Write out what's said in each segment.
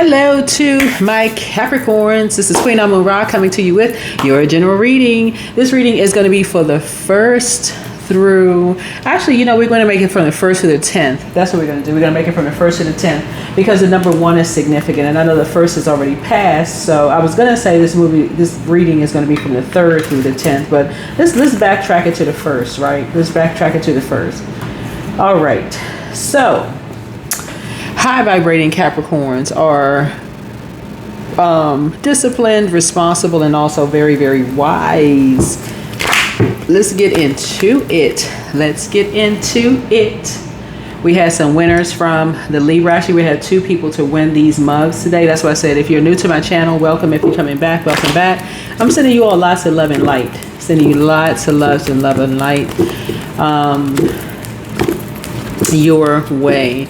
Hello to my Capricorns. This is Queen Amun Ra coming to you with your general reading. This reading is going to be for the first through, we're going to make it from the 1st to the 10th. That's what we're going to do. We're going to make it from the 1st to the 10th because the number 1 is significant. And I know the 1st is already passed. So I was going to say this reading is going to be from the 3rd through the 10th. But let's backtrack it to the 1st, right? Let's backtrack it to the 1st. All right. So high vibrating Capricorns are disciplined, responsible, and also very, very wise. Let's get into it. We had some winners from the Libra. Actually, we had 2 people to win these mugs today. That's why I said if you're new to my channel, welcome. If you're coming back, welcome back. I'm sending you all lots of love and light. Sending you lots of love and light your way.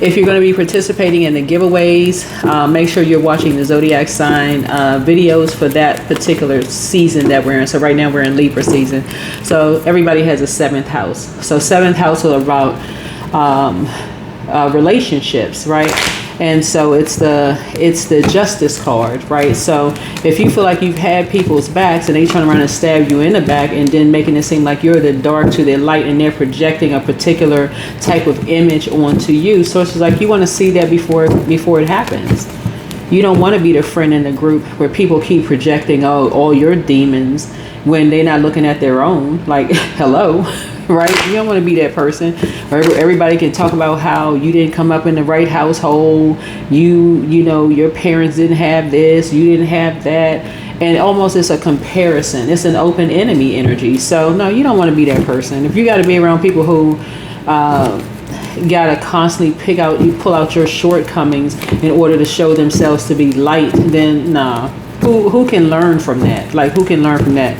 If you're going to be participating in the giveaways, make sure you're watching the zodiac sign videos for that particular season that we're in. So right now we're in Libra season. So everybody has a 7th house. So 7th house is about relationships, right? And so it's the justice card, right? So if you feel like you've had people's backs and they trying to run and stab you in the back and then making it seem like you're the dark to their light and they're projecting a particular type of image onto you. So it's like you want to see that before it happens. You don't want to be the friend in the group where people keep projecting all your demons when they're not looking at their own. Like, hello. Right? You don't want to be that person. Everybody can talk about how you didn't come up in the right household. Your parents didn't have this. You didn't have that. And almost it's a comparison. It's an open enemy energy. So no, you don't want to be that person. If you got to be around people who got to constantly pull out your shortcomings in order to show themselves to be light, then nah. Who can learn from that? Like, who can learn from that?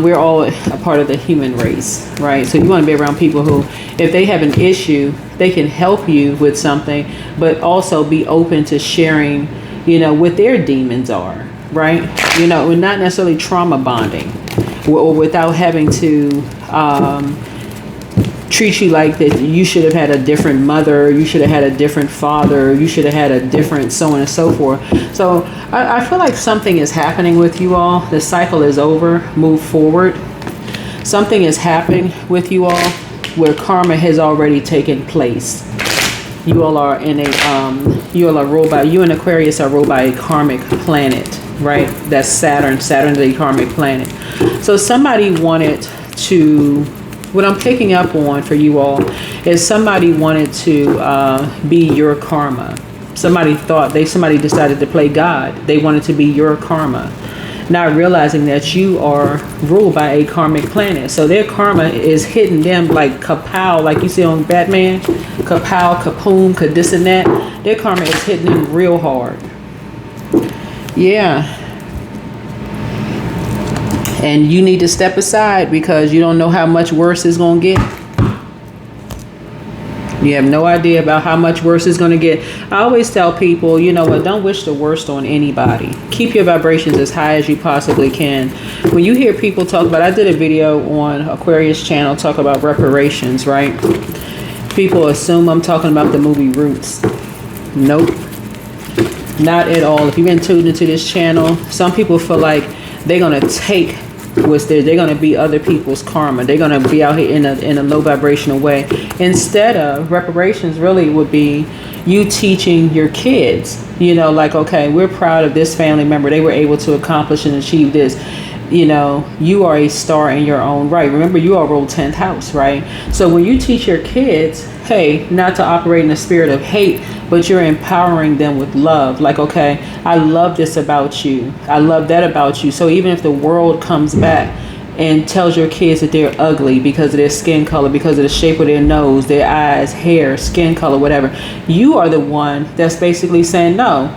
We're all a part of the human race, right? So you want to be around people who, if they have an issue, they can help you with something, but also be open to sharing, what their demons are, right? We're not necessarily trauma bonding or without having to treat you like that you should have had a different mother, you should have had a different father, you should have had a different so on and so forth. So I feel like something is happening with you all. The cycle is over. Move forward. Something is happening with you all where karma has already taken place. You all are in you and Aquarius are ruled by a karmic planet, right? That's Saturn. Saturn is a karmic planet. So somebody wanted to, what I'm picking up on for you all is somebody wanted to be your karma. Somebody decided to play God. They wanted to be your karma, not realizing that you are ruled by a karmic planet. So their karma is hitting them like kapow, like you see on Batman, kapow, kapoom, this and that. Their karma is hitting them real hard. Yeah. And you need to step aside because you don't know how much worse it's going to get. You have no idea about how much worse it's going to get. I always tell people, don't wish the worst on anybody. Keep your vibrations as high as you possibly can. When you hear people talk about, I did a video on Aquarius channel, talk about reparations, right? People assume I'm talking about the movie Roots. Nope. Not at all. If you've been tuned into this channel, some people feel like they're going to take what's there. They're going to be other people's karma. They're going to be out here in a low vibrational way. Instead of reparations really would be you teaching your kids, okay, we're proud of this family member. They were able to accomplish and achieve this. You are a star in your own right. Remember, you are ruled 10th house, right? So when you teach your kids, hey, not to operate in a spirit of hate, but you're empowering them with love. Like, okay, I love this about you. I love that about you. So even if the world comes back and tells your kids that they're ugly because of their skin color, because of the shape of their nose, their eyes, hair, skin color, whatever, you are the one that's basically saying, no,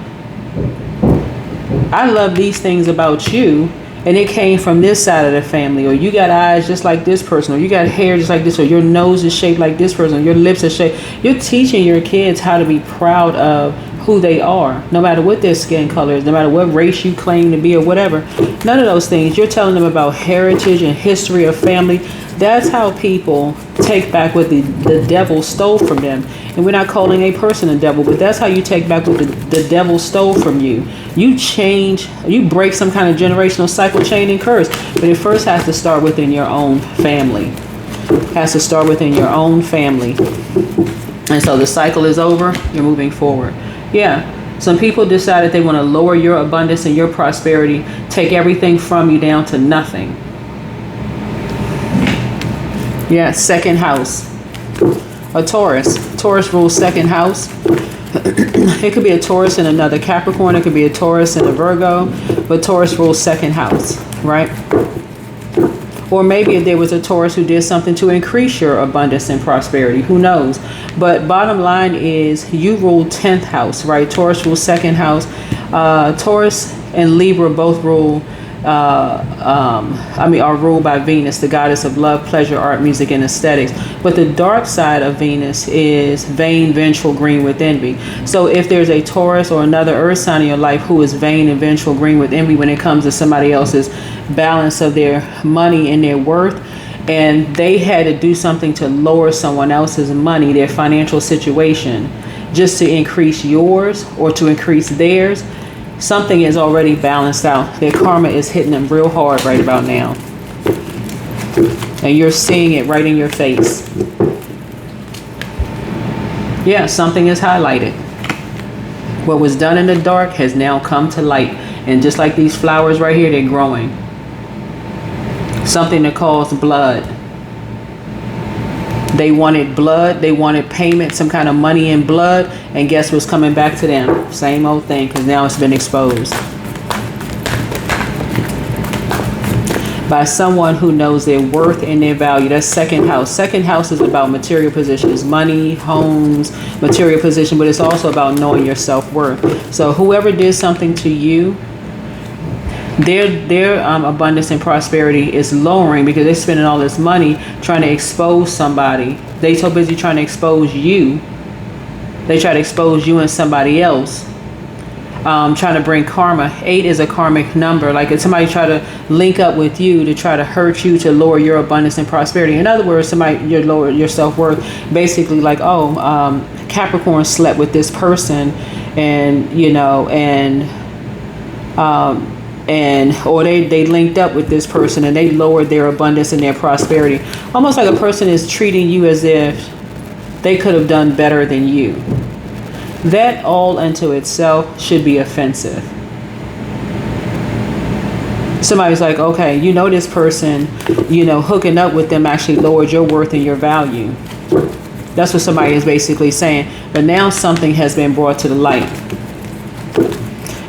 I love these things about you. And it came from this side of the family, or you got eyes just like this person, or you got hair just like this, or your nose is shaped like this person, or your lips are shaped. You're teaching your kids how to be proud of who they are, no matter what their skin color is, no matter what race you claim to be or whatever. None of those things. You're telling them about heritage and history of family. That's how people take back what the devil stole from them. And we're not calling a person a devil, but that's how you take back what the devil stole from you. You change, you break some kind of generational cycle, chain, and curse. But it first has to start within your own family. It has to start within your own family. And so the cycle is over, you're moving forward. Yeah, some people decided they want to lower your abundance and your prosperity, take everything from you down to nothing. Yeah, second house. A Taurus. Taurus rules second house. It could be a Taurus and another Capricorn. It could be a Taurus and a Virgo. But Taurus rules second house, right? Or maybe if there was a Taurus who did something to increase your abundance and prosperity. Who knows? But bottom line is you rule 10th house, right? Taurus rules second house. Taurus and Libra both rule are ruled by Venus, the goddess of love, pleasure, art, music, and aesthetics. But the dark side of Venus is vain, vengeful, green with envy. So if there's a Taurus or another earth sign in your life who is vain and vengeful, green with envy when it comes to somebody else's balance of their money and their worth, and they had to do something to lower someone else's money, their financial situation, just to increase yours or to increase theirs, something is already balanced out. Their karma is hitting them real hard right about now. And you're seeing it right in your face. Yeah, something is highlighted. What was done in the dark has now come to light. And just like these flowers right here, they're growing. Something that calls blood. They wanted blood, they wanted payment, some kind of money in blood, and guess what's coming back to them? Same old thing, because now it's been exposed. By someone who knows their worth and their value. That's second house. Second house is about material positions, money, homes, material position, but it's also about knowing your self-worth. So whoever did something to you, their abundance and prosperity is lowering because they're spending all this money trying to expose somebody. They so busy trying to expose you. They try to expose you and somebody else. Trying to bring karma. 8 is a karmic number. Like if somebody try to link up with you to try to hurt you to lower your abundance and prosperity. In other words, somebody you lower your self-worth. Basically like, Capricorn slept with this person and or they linked up with this person and they lowered their abundance and their prosperity. Almost like a person is treating you as if they could have done better than you. That all unto itself should be offensive. Somebody's like, okay, this person, hooking up with them actually lowered your worth and your value. That's what somebody is basically saying. But now something has been brought to the light.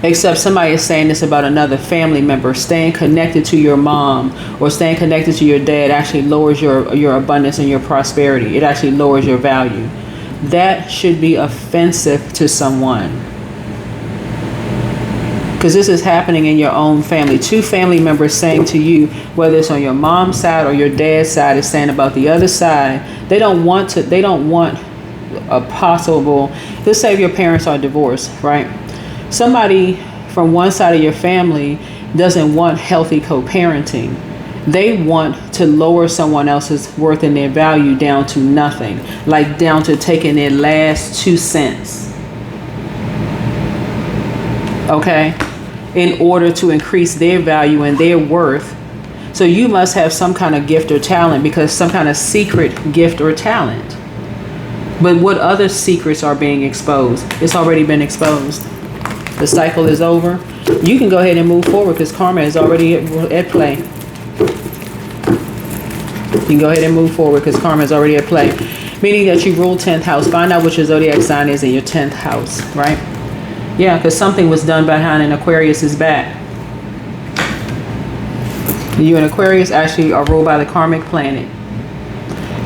Except somebody is saying this about another family member. Staying connected to your mom or staying connected to your dad actually lowers your abundance and your prosperity. It actually lowers your value. That should be offensive to someone. Because this is happening in your own family. 2 family members saying to you, whether it's on your mom's side or your dad's side, is saying about the other side. They don't want a possible, let's say if your parents are divorced, right? Somebody from one side of your family doesn't want healthy co-parenting. They want to lower someone else's worth and their value down to nothing, like down to taking their last 2 cents. Okay? In order to increase their value and their worth. So you must have some kind of gift or talent, because some kind of secret gift or talent. But what other secrets are being exposed? It's already been exposed. The cycle is over. You can go ahead and move forward because karma is already at play. You can go ahead and move forward because karma is already at play. Meaning that you rule 10th house. Find out what your zodiac sign is in your 10th house, right? Yeah, because something was done behind an Aquarius's back. You and Aquarius actually are ruled by the karmic planet.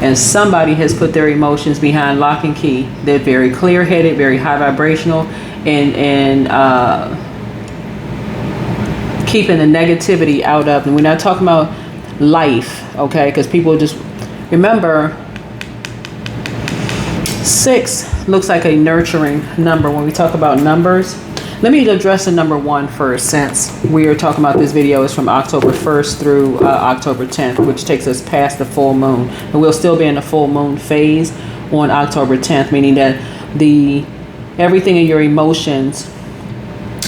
And somebody has put their emotions behind lock and key. They're very clear-headed, very high vibrational, and keeping the negativity out of them. We're not talking about life, okay? Because people just remember 6 looks like a nurturing number. When we talk about numbers, let me address the number 1 first, since we are talking about this video is from October 1st through October 10th, which takes us past the full moon. And we'll still be in the full moon phase on October 10th, meaning that everything in your emotions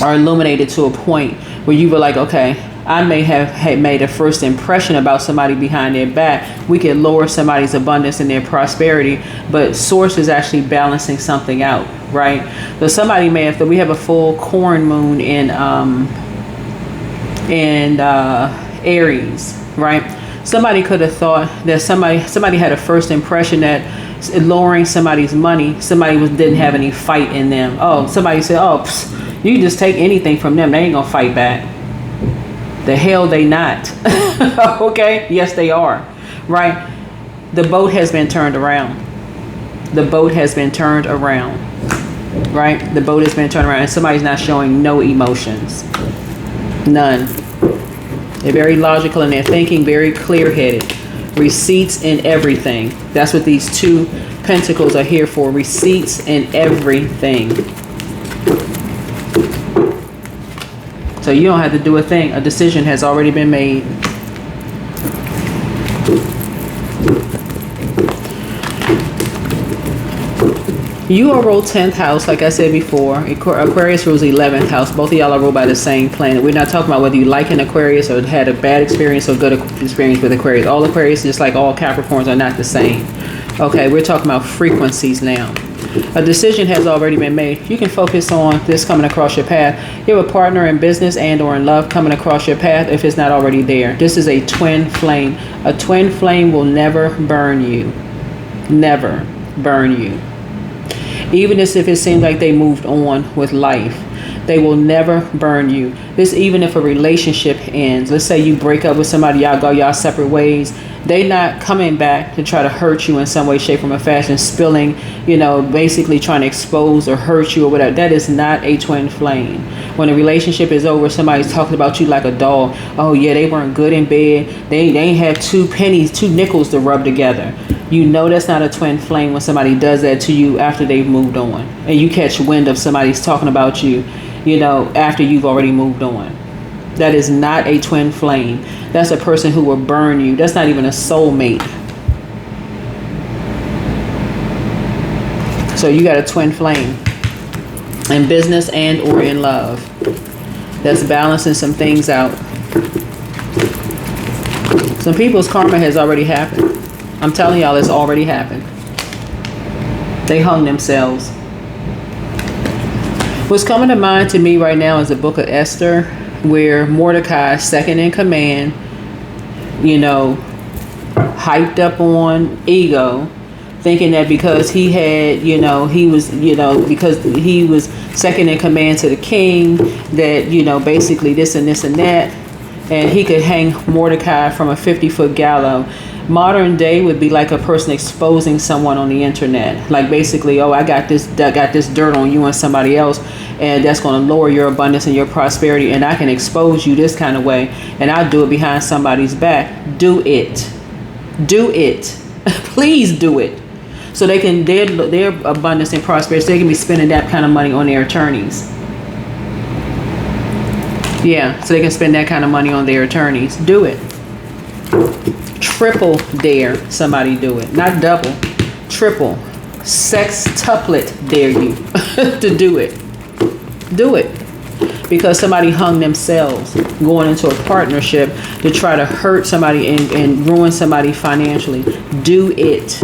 are illuminated to a point where you were like, okay, I may have made a first impression about somebody behind their back. We could lower somebody's abundance and their prosperity, but source is actually balancing something out, right? So somebody may have, we have a full corn moon in Aries, right? Somebody could have thought that somebody had a first impression that lowering somebody's money, somebody didn't have any fight in them. Oh, somebody said, oh, you just take anything from them, they ain't gonna fight back. The hell they not. Okay, yes they are, right? The boat has been turned around. The boat has been turned around, right? The boat has been turned around, and somebody's not showing no emotions, none. They're very logical in their thinking, very clear-headed. Receipts in everything. That's what these 2 pentacles are here for. Receipts in everything. So you don't have to do a thing. A decision has already been made. You are ruled 10th house, like I said before. Aquarius rules 11th house. Both of y'all are ruled by the same planet. We're not talking about whether you like an Aquarius or had a bad experience or good experience with Aquarius. All Aquarius, just like all Capricorns, are not the same. Okay, we're talking about frequencies now. A decision has already been made. You can focus on this coming across your path. You have a partner in business and or in love coming across your path if it's not already there. This is a twin flame. A twin flame will never burn you. Never burn you. Even if it seems like they moved on with life, they will never burn you. This, even if a relationship ends, let's say you break up with somebody, y'all go y'all separate ways, they not coming back to try to hurt you in some way, shape, form, or fashion, spilling, basically trying to expose or hurt you or whatever. That is not a twin flame. When a relationship is over, somebody's talking about you like a dog. Oh yeah, they weren't good in bed. They ain't had 2 pennies, 2 nickels to rub together. You know that's not a twin flame when somebody does that to you after they've moved on. And you catch wind of somebody's talking about you, after you've already moved on. That is not a twin flame. That's a person who will burn you. That's not even a soulmate. So you got a twin flame in business and or in love. That's balancing some things out. Some people's karma has already happened. I'm telling y'all, it's already happened. They hung themselves. What's coming to mind to me right now is the book of Esther, where Mordecai, second in command, hyped up on ego, thinking that because he had, because he was second in command to the king, that, basically this and this and that, and he could hang Mordecai from a 50-foot gallows. Modern day would be like a person exposing someone on the internet. Like basically, oh, I got this dirt on you and somebody else, and that's going to lower your abundance and your prosperity, and I can expose you this kind of way, and I'll do it behind somebody's back. Do it. Do it. Please do it. So they can, their abundance and prosperity, so they can be spending that kind of money on their attorneys. Yeah, so they can spend that kind of money on their attorneys. Do it. Triple dare somebody do it. Not double. Triple. Sextuplet dare you to do it. Do it. Because somebody hung themselves going into a partnership to try to hurt somebody and ruin somebody financially. Do it.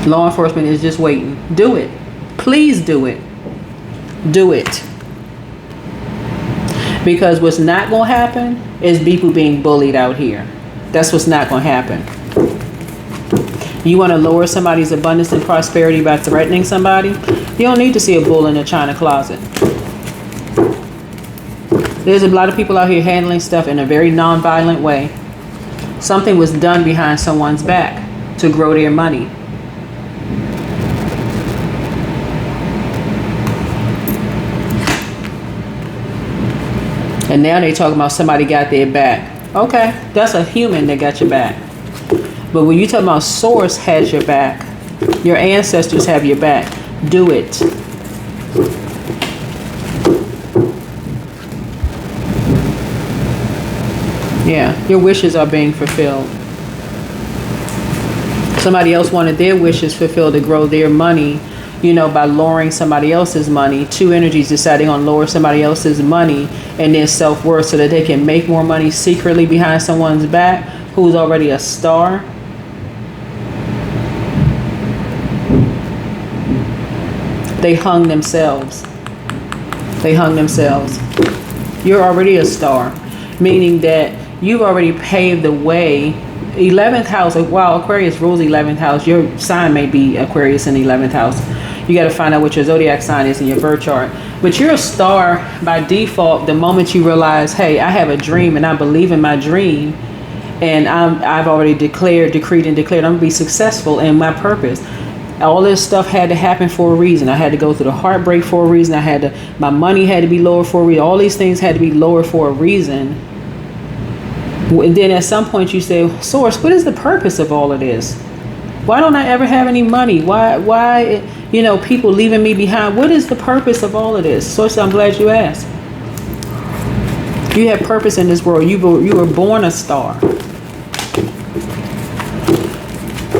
Law enforcement is just waiting. Do it. Please do it. Do it. Because what's not going to happen is people being bullied out here. That's what's not going to happen. You want to lower somebody's abundance and prosperity by threatening somebody? You don't need to see a bull in a china closet. There's a lot of people out here handling stuff in a very non-violent way. Something was done behind someone's back to grow their money. And now they talking about somebody got their back. Okay, that's a human that got your back. But when you talk about source has your back, your ancestors have your back, do it. Yeah, your wishes are being fulfilled. Somebody else wanted their wishes fulfilled to grow their money, by lowering somebody else's money. Two energies deciding on lower somebody else's money and their self-worth so that they can make more money secretly behind someone's back who's already a star. They hung themselves. They hung themselves. You're already a star, meaning that you've already paved the way. 11th house, while Aquarius rules 11th house, your sign may be Aquarius in the 11th house. You got to find out what your zodiac sign is in your birth chart. But you're a star by default the moment you realize, hey, I have a dream and I believe in my dream. And I've already decreed and declared I'm going to be successful in my purpose. All this stuff had to happen for a reason. I had to go through the heartbreak for a reason. My money had to be lower for a reason. All these things had to be lower for a reason. And then at some point you say, Source, what is the purpose of all of this? Why don't I ever have any money? Why, people leaving me behind? What is the purpose of all of this? Source, I'm glad you asked. You have purpose in this world. You were born a star.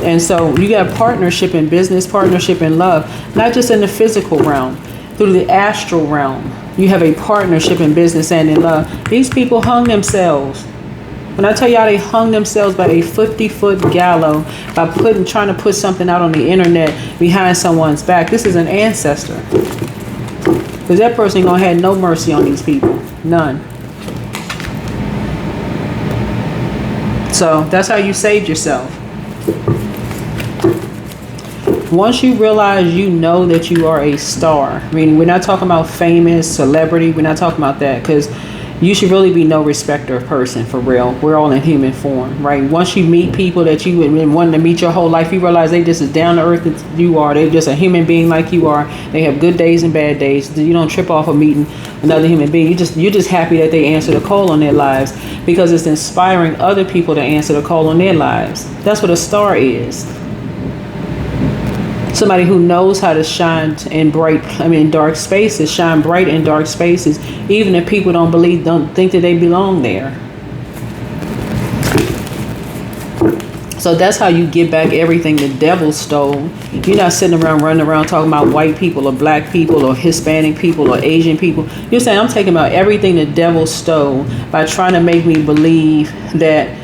And so you got partnership in business, partnership in love, not just in the physical realm, through the astral realm. You have a partnership in business and in love. These people hung themselves. When I tell y'all they hung themselves by a 50-foot gallows by trying to put something out on the internet behind someone's back, this is an ancestor. Because that person gonna have no mercy on these people. None. So that's how you saved yourself. Once you realize that you are a star, I mean, we're not talking about famous, celebrity, we're not talking about that, because you should really be no respecter of person, for real. We're all in human form, right? Once you meet people that you would wanted to meet your whole life, you realize they just as down to earth as you are. They're just a human being like you are. They have good days and bad days. You don't trip off of meeting another human being. You're just happy that they answer the call on their lives because it's inspiring other people to answer the call on their lives. That's what a star is. Somebody who knows how to shine in dark spaces, shine bright in dark spaces, even if people don't think that they belong there. So that's how you get back everything the devil stole. You're not sitting around running around talking about white people or black people or Hispanic people or Asian people. You're saying, I'm taking about everything the devil stole by trying to make me believe that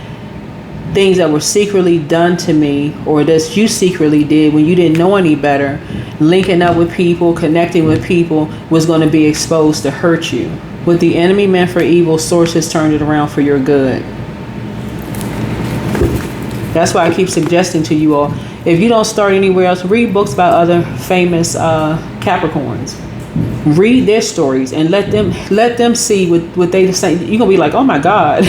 things that were secretly done to me or that you secretly did when you didn't know any better, linking up with people, connecting with people, was going to be exposed to hurt you. What the enemy meant for evil, Source has turned it around for your good. That's why I keep suggesting to you all, if you don't start anywhere else, read books about other famous Capricorns. Read their stories and let them see what they say. You're going to be like, oh my God.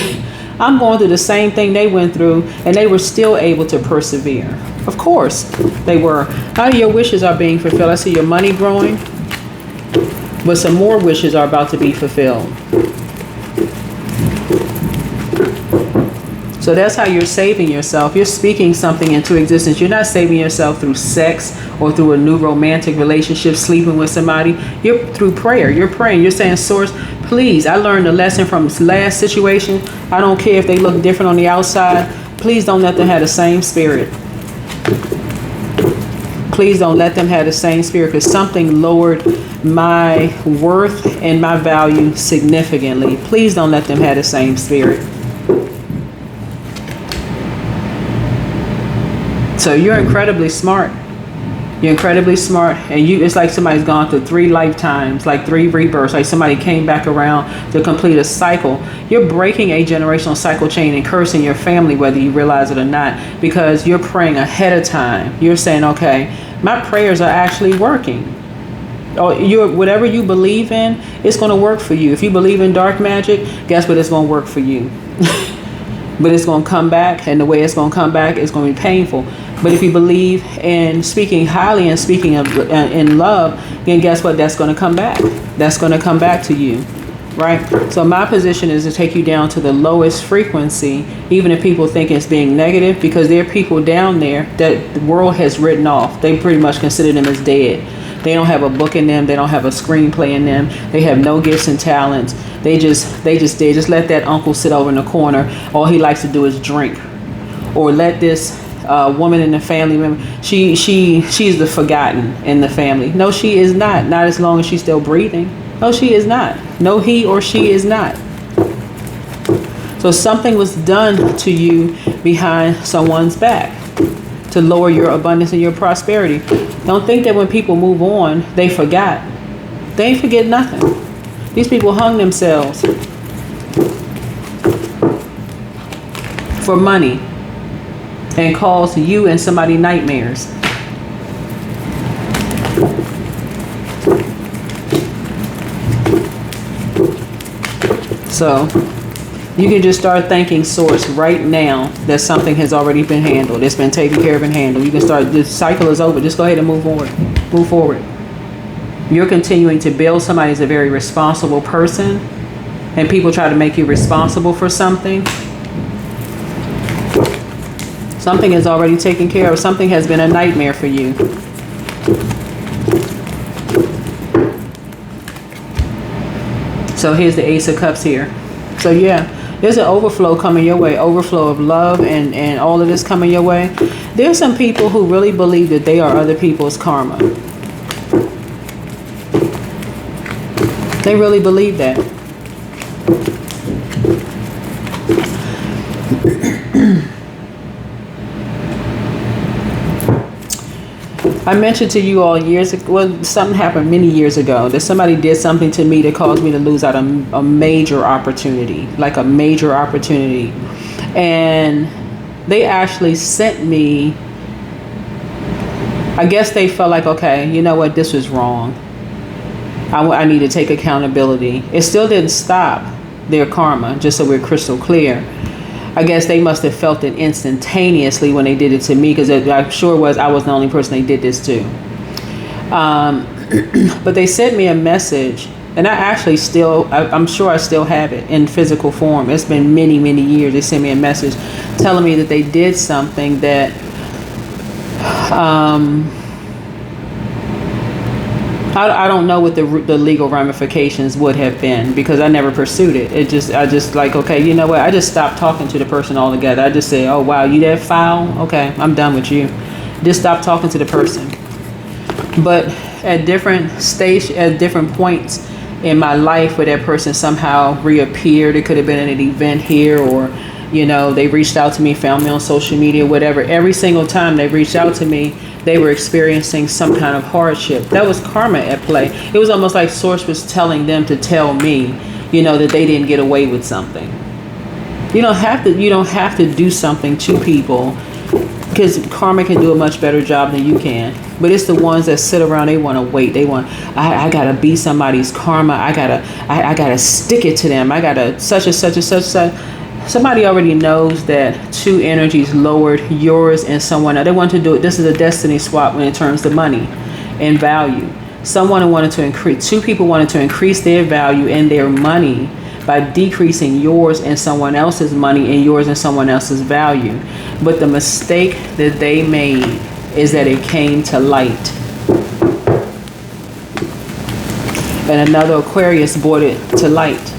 I'm going through the same thing they went through, and they were still able to persevere. Of course, they were. How your wishes are being fulfilled. I see your money growing, but some more wishes are about to be fulfilled. So that's how you're saving yourself. You're speaking something into existence. You're not saving yourself through sex or through a new romantic relationship, sleeping with somebody. You're through prayer. You're praying. You're saying, Source, please, I learned a lesson from this last situation. I don't care if they look different on the outside. Please don't let them have the same spirit. Please don't let them have the same spirit, because something lowered my worth and my value significantly. Please don't let them have the same spirit. So you're incredibly smart. You're incredibly smart, and it's like somebody's gone through 3 lifetimes, like 3 rebirths, like somebody came back around to complete a cycle. You're breaking a generational cycle chain and cursing your family, whether you realize it or not, because you're praying ahead of time. You're saying, okay, my prayers are actually working. Whatever you believe in, it's going to work for you. If you believe in dark magic, guess what? It's going to work for you. But it's going to come back, and the way it's going to come back is going to be painful. But if you believe in speaking highly and speaking in love, then guess what? That's going to come back. That's going to come back to you. right? So my position is to take you down to the lowest frequency, even if people think it's being negative, because there are people down there that the world has written off. They pretty much consider them as dead. They don't have a book in them. They don't have a screenplay in them. They have no gifts and talents. They just let that uncle sit over in the corner. All he likes to do is drink, or let this woman in the family member. She's the forgotten in the family. No, she is not. Not as long as she's still breathing. No, she is not. No, he or she is not. So something was done to you behind someone's back to lower your abundance and your prosperity. Don't think that when people move on, they forgot. They ain't forget nothing. These people hung themselves for money and caused you and somebody nightmares. So you can just start thanking Source right now that something has already been handled. It's been taken care of and handled. You can start, the cycle is over. Just go ahead and move forward. Move forward. You're continuing to build somebody as a very responsible person, and people try to make you responsible for something. Something is already taken care of. Something has been a nightmare for you. So here's the Ace of Cups here. So yeah, there's an overflow coming your way, overflow of love and all of this coming your way. There's some people who really believe that they are other people's karma. They really believe that. I mentioned to you all years ago, well, something happened many years ago, that somebody did something to me that caused me to lose out on a major opportunity, like a major opportunity. And they actually sent me, I guess they felt like, okay, you know what, this was wrong. I need to take accountability. It still didn't stop their karma, just so we're crystal clear. I guess they must have felt it instantaneously when they did it to me, because I'm sure I was the only person they did this to. But they sent me a message, and I actually I'm sure I still have it in physical form. It's been many, many years. They sent me a message telling me that they did something that I don't know what the legal ramifications would have been, because I never pursued it. I just like, okay, you know what? I just stopped talking to the person altogether. I just say, oh, wow, you that foul? Okay, I'm done with you. Just stop talking to the person. But at different points in my life where that person somehow reappeared, it could have been at an event here, or, you know, they reached out to me, found me on social media, whatever. Every single time they reached out to me, they were experiencing some kind of hardship. That was karma at play. It was almost like Source was telling them to tell me, you know, that they didn't get away with something. You don't have to do something to people, because karma can do a much better job than you can. But it's the ones that sit around, they want to wait. They want, I gotta be somebody's karma. I gotta stick it to them. I gotta such and such and such and such. Somebody already knows that two energies lowered yours and someone else. They want to do it. This is a destiny swap when it terms to money and value. Two people wanted to increase their value and their money by decreasing yours and someone else's money and yours and someone else's value. But the mistake that they made is that it came to light. And another Aquarius brought it to light.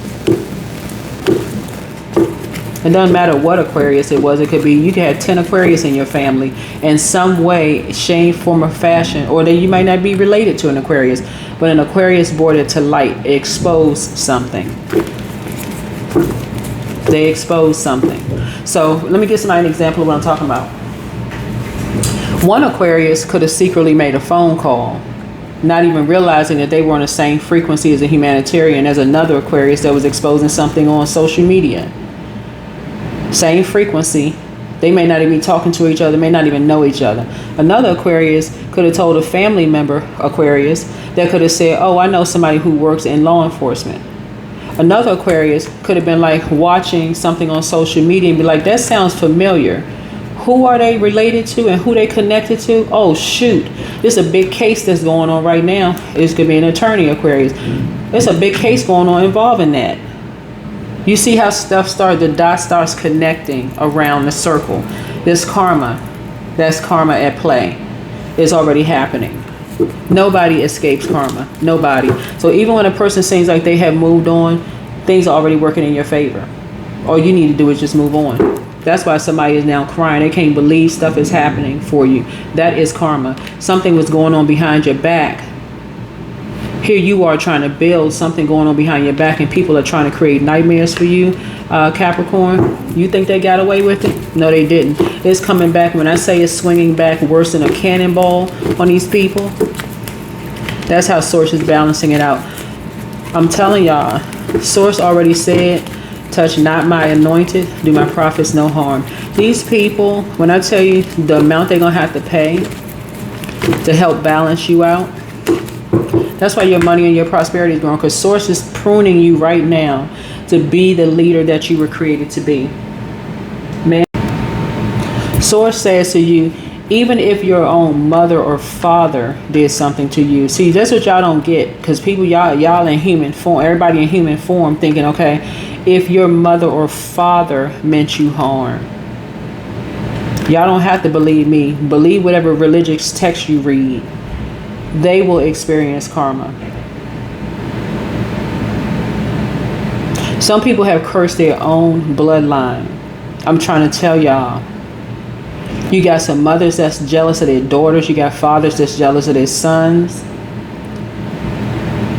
It doesn't matter what Aquarius it was. It could be, you could have 10 Aquarius in your family in some way, shape, form, or fashion, or that you might not be related to an Aquarius, but an Aquarius brought it to light. It exposed something. They exposed something. So let me give somebody an example of what I'm talking about. One Aquarius could have secretly made a phone call, not even realizing that they were on the same frequency as a humanitarian as another Aquarius that was exposing something on social media. Same frequency. They may not even be talking to each other, may not even know each other. Another Aquarius could have told a family member, Aquarius, that could have said, oh, I know somebody who works in law enforcement. Another Aquarius could have been like watching something on social media and be like, that sounds familiar. Who are they related to and who they connected to? Oh, shoot. This is a big case that's going on right now. It's going to be an attorney, Aquarius. There's a big case going on involving that. You see how the dot starts connecting around the circle. This karma, that's karma at play, is already happening. Nobody escapes karma. Nobody. So even when a person seems like they have moved on, things are already working in your favor. All you need to do is just move on. That's why somebody is now crying. They can't believe stuff is happening for you. That is karma. Something was going on behind your back. Here you are trying to build something going on behind your back, and people are trying to create nightmares for you, Capricorn. You think they got away with it? No, they didn't. It's coming back. When I say it's swinging back worse than a cannonball on these people, that's how Source is balancing it out. I'm telling y'all, Source already said, touch not my anointed, do my prophets no harm. These people, when I tell you the amount they're going to have to pay to help balance you out, that's why your money and your prosperity is growing, because Source is pruning you right now to be the leader that you were created to be. Man, Source says to you, even if your own mother or father did something to you. See, that's what y'all don't get, because people, y'all in human form, everybody in human form thinking, okay, if your mother or father meant you harm. Y'all don't have to believe me. Believe whatever religious text you read. They will experience karma. Some people have cursed their own bloodline. I'm trying to tell y'all. You got some mothers that's jealous of their daughters. You got fathers that's jealous of their sons.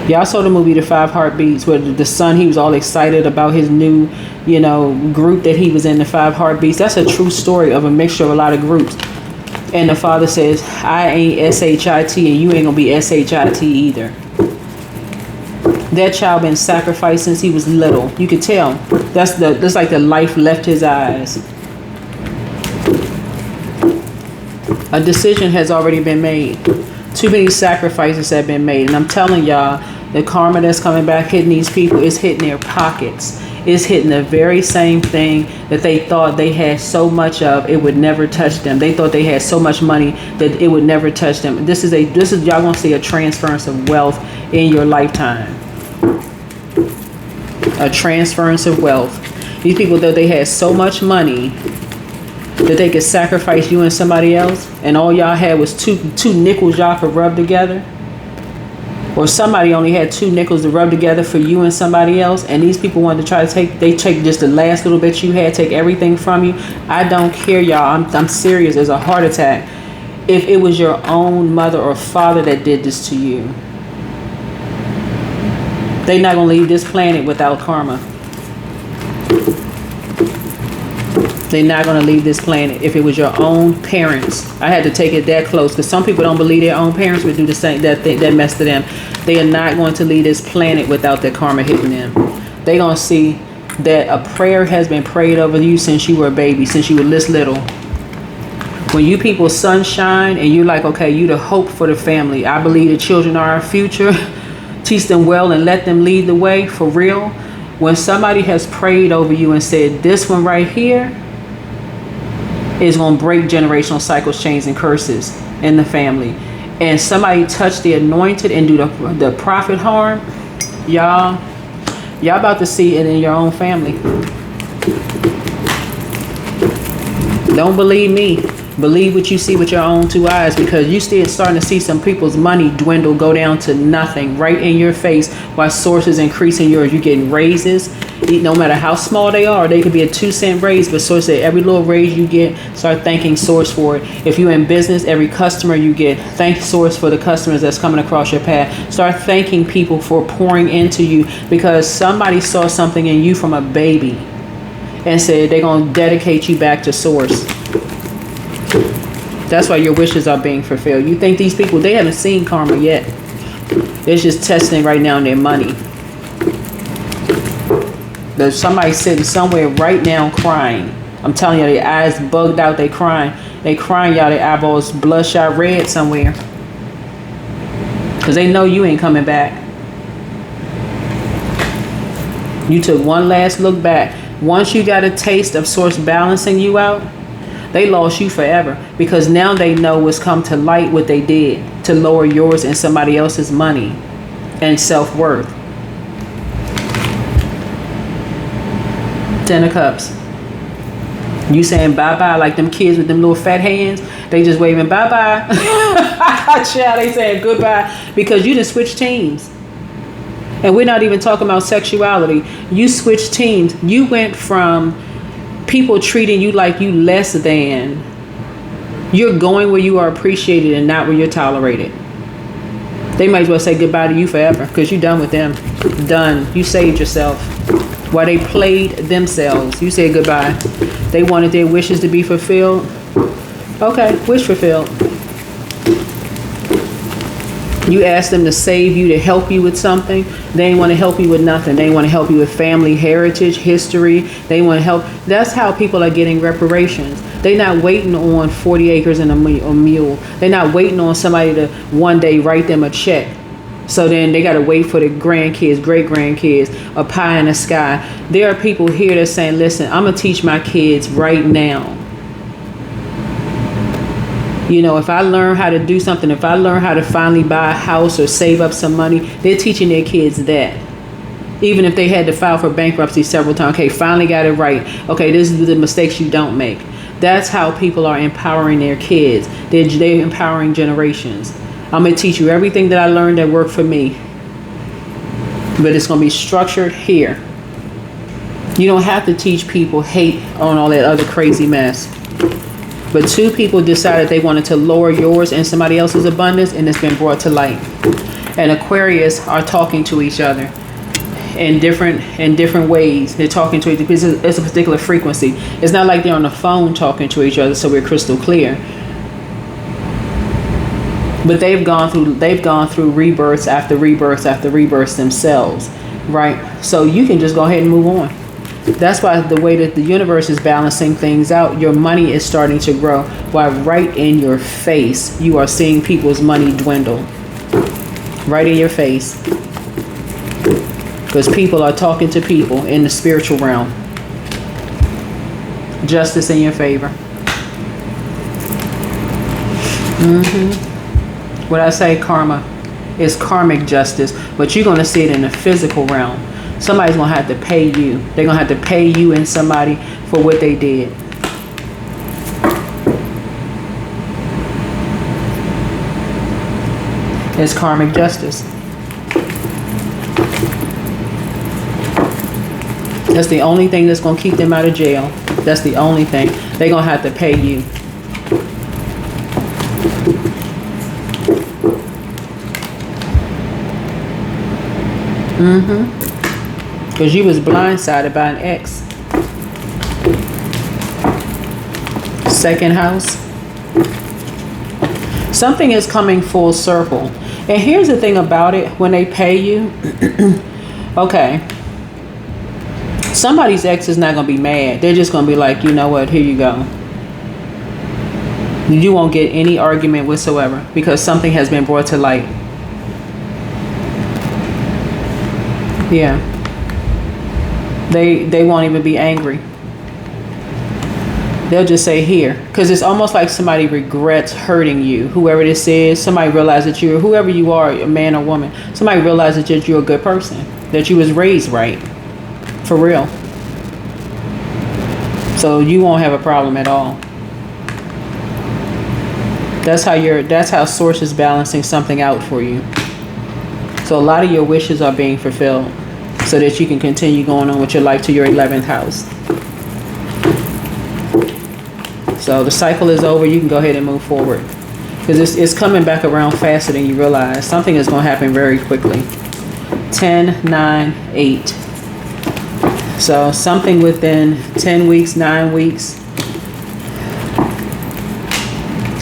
Y'all saw the movie The Five Heartbeats, where the son, he was all excited about his new, group that he was in, The Five Heartbeats. That's a true story of a mixture of a lot of groups. And the father says, I ain't S-H-I-T and you ain't gonna be S-H-I-T either. That child been sacrificed since he was little. You could tell. That's like the life left his eyes. A decision has already been made. Too many sacrifices have been made. And I'm telling y'all, the karma that's coming back hitting these people is hitting their pockets. It's hitting the very same thing that they thought they had so much of, it would never touch them. They thought they had so much money that it would never touch them. This is y'all gonna see a transference of wealth in your lifetime. A transference of wealth. These people thought they had so much money that they could sacrifice you and somebody else, and all y'all had was two nickels y'all could rub together. Or somebody only had 2 nickels to rub together for you and somebody else, and these people wanted to try to take just the last little bit you had, take everything from you. I don't care, y'all. I'm serious. There's a heart attack. If it was your own mother or father that did this to you, they're not gonna leave this planet without karma. They're not going to leave this planet. If it was your own parents, I had to take it that close, because some people don't believe their own parents would do the same, that mess to them. They are not going to leave this planet without their karma hitting them. They're going to see that a prayer has been prayed over you since you were a baby, since you were this little. When you people sunshine and you're like, okay, you the hope for the family. I believe the children are our future. Teach them well and let them lead the way for real. When somebody has prayed over you and said, this one right here is going to break generational cycles, chains, and curses in the family, and somebody touch the anointed and do the prophet harm, y'all about to see it in your own family. Don't believe me. Believe what you see with your own 2 eyes, because you still starting to see some people's money dwindle, go down to nothing right in your face, while Source is increasing yours. You're getting raises, no matter how small they are. They could be a 2-cent raise, but Source said every little raise you get, start thanking Source for it. If you're in business, every customer you get, thank Source for the customers that's coming across your path. Start thanking people for pouring into you, because somebody saw something in you from a baby and said they're going to dedicate you back to Source. That's why your wishes are being fulfilled. You think these people, they haven't seen karma yet. They're just testing right now their money. There's somebody sitting somewhere right now crying. I'm telling you, their eyes bugged out, they crying. They crying, y'all, their eyeballs bloodshot red somewhere. Because they know you ain't coming back. You took one last look back. Once you got a taste of Source balancing you out, they lost you forever, because now they know what's come to light, what they did to lower yours and somebody else's money and self-worth. Ten of Cups. You saying bye-bye like them kids with them little fat hands. They just waving bye-bye. Child, they saying goodbye because you just switched teams. And we're not even talking about sexuality. You switched teams. You went from people treating you like you less than. You're going where you are appreciated and not where you're tolerated. They might as well say goodbye to you forever because you're done with them. Done. You saved yourself. While they played themselves, you said goodbye. They wanted their wishes to be fulfilled. Okay, wish fulfilled. You asked them to save you, to help you with something. They ain't want to help you with nothing. They want to help you with family heritage, history. They want to help. That's how people are getting reparations. They're not waiting on 40 acres and a mule. They're not waiting on somebody to one day write them a check. So then they got to wait for the grandkids, great-grandkids, a pie in the sky. There are people here that's saying, listen, I'm going to teach my kids right now. You know, if I learn how to do something, if I learn how to finally buy a house or save up some money, they're teaching their kids that. Even if they had to file for bankruptcy several times. Okay, finally got it right. Okay, this is the mistakes you don't make. That's how people are empowering their kids. They're empowering generations. I'm going to teach you everything that I learned that worked for me. But it's going to be structured here. You don't have to teach people hate on all that other crazy mess. But two people decided they wanted to lower yours and somebody else's abundance, and it's been brought to light. And Aquarius are talking to each other in different ways. They're talking to each other because it's a particular frequency. It's not like they're on the phone talking to each other, so we're crystal clear. But they've gone through rebirths after rebirths after rebirths themselves, right? So you can just go ahead and move on. That's why the way that the universe is balancing things out, your money is starting to grow, while right in your face, you are seeing people's money dwindle. Right in your face. Because people are talking to people in the spiritual realm. Justice in your favor. What I say, karma is karmic justice, but you're going to see it in the physical realm. Somebody's going to have to pay you. They're going to have to pay you and somebody for what they did. It's karmic justice. That's the only thing that's going to keep them out of jail. That's the only thing. They're going to have to pay you. Because you was blindsided by an ex. Second house. Something is coming full circle. And here's the thing about it. When they pay you, okay, somebody's ex is not going to be mad. They're just going to be like, you know what, here you go. You won't get any argument whatsoever because something has been brought to light. Yeah. They won't even be angry. They'll just say here. Because it's almost like somebody regrets hurting you. Whoever this is, somebody realizes that you're, whoever you are, a man or woman, somebody realizes that you're a good person. That you was raised right. For real. So you won't have a problem at all. That's how source is balancing something out for you. So a lot of your wishes are being fulfilled so that you can continue going on with your life to your 11th house. So the cycle is over. You can go ahead and move forward because it's coming back around faster than you realize. Something is going to happen very quickly. 10, 9, 8. So something within 10 weeks, 9 weeks.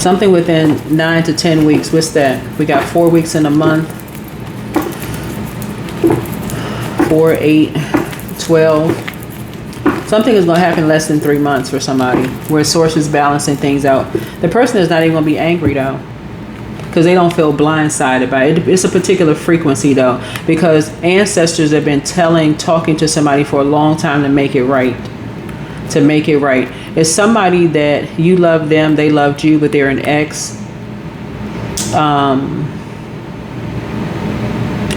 Something within 9 to 10 weeks. What's that? We got 4 weeks in a month. 4, 8, 12. Something is going to happen less than 3 months for somebody where source is balancing things out. The person is not even going to be angry though because they don't feel blindsided by it. It's a particular frequency though because ancestors have been talking to somebody for a long time to make it right. To make it right. It's somebody that you love them, they loved you, but they're an ex.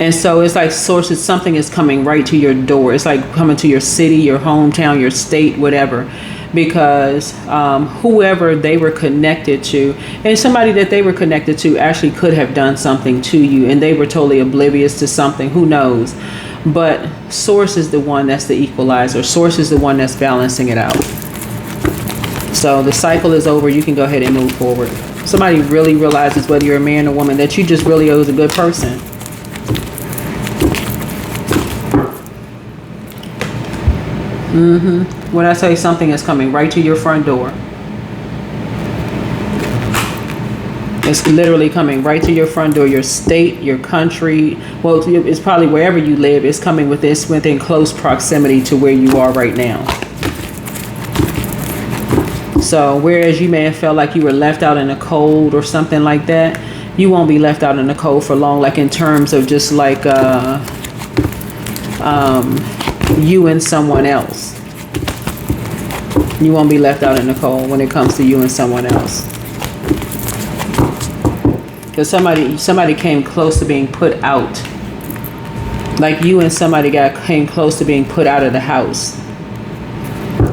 And so it's like sources, something is coming right to your door. It's like coming to your city, your hometown, your state, whatever. Because whoever they were connected to, and somebody that they were connected to actually could have done something to you, and they were totally oblivious to something. Who knows? But source is the one that's the equalizer. Source is the one that's balancing it out. So the cycle is over. You can go ahead and move forward. Somebody really realizes, whether you're a man or woman, that you just really are a good person. When I say something is coming right to your front door, it's literally coming right to your front door, your state, your country. Well, it's probably wherever you live. It's coming within close proximity to where you are right now. So whereas you may have felt like you were left out in the cold or something like that, you won't be left out in the cold for long, like in terms of just like you and someone else. You won't be left out in the cold when it comes to you and someone else. Because somebody came close to being put out. Like you and somebody came close to being put out of the house.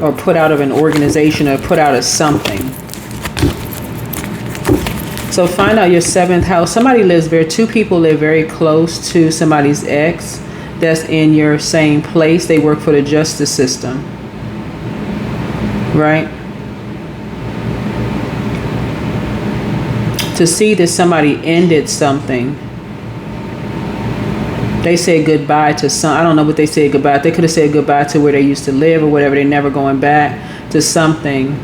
Or put out of an organization, or put out of something. So find out your 7th house. Two people live very close to somebody's ex that's in your same place. They work for the justice system. Right? To see that somebody ended something. They said goodbye to I don't know what they said goodbye. They could have said goodbye to where they used to live or whatever. They're never going back to something.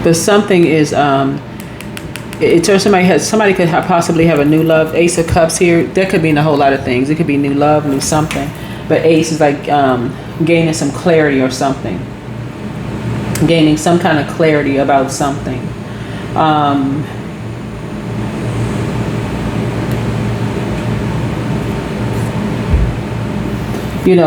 But something is, it turns somebody could possibly have a new love. Ace of Cups here. That could mean a whole lot of things. It could be new love, new something. But Ace is like gaining some clarity or something. Gaining some kind of clarity about something.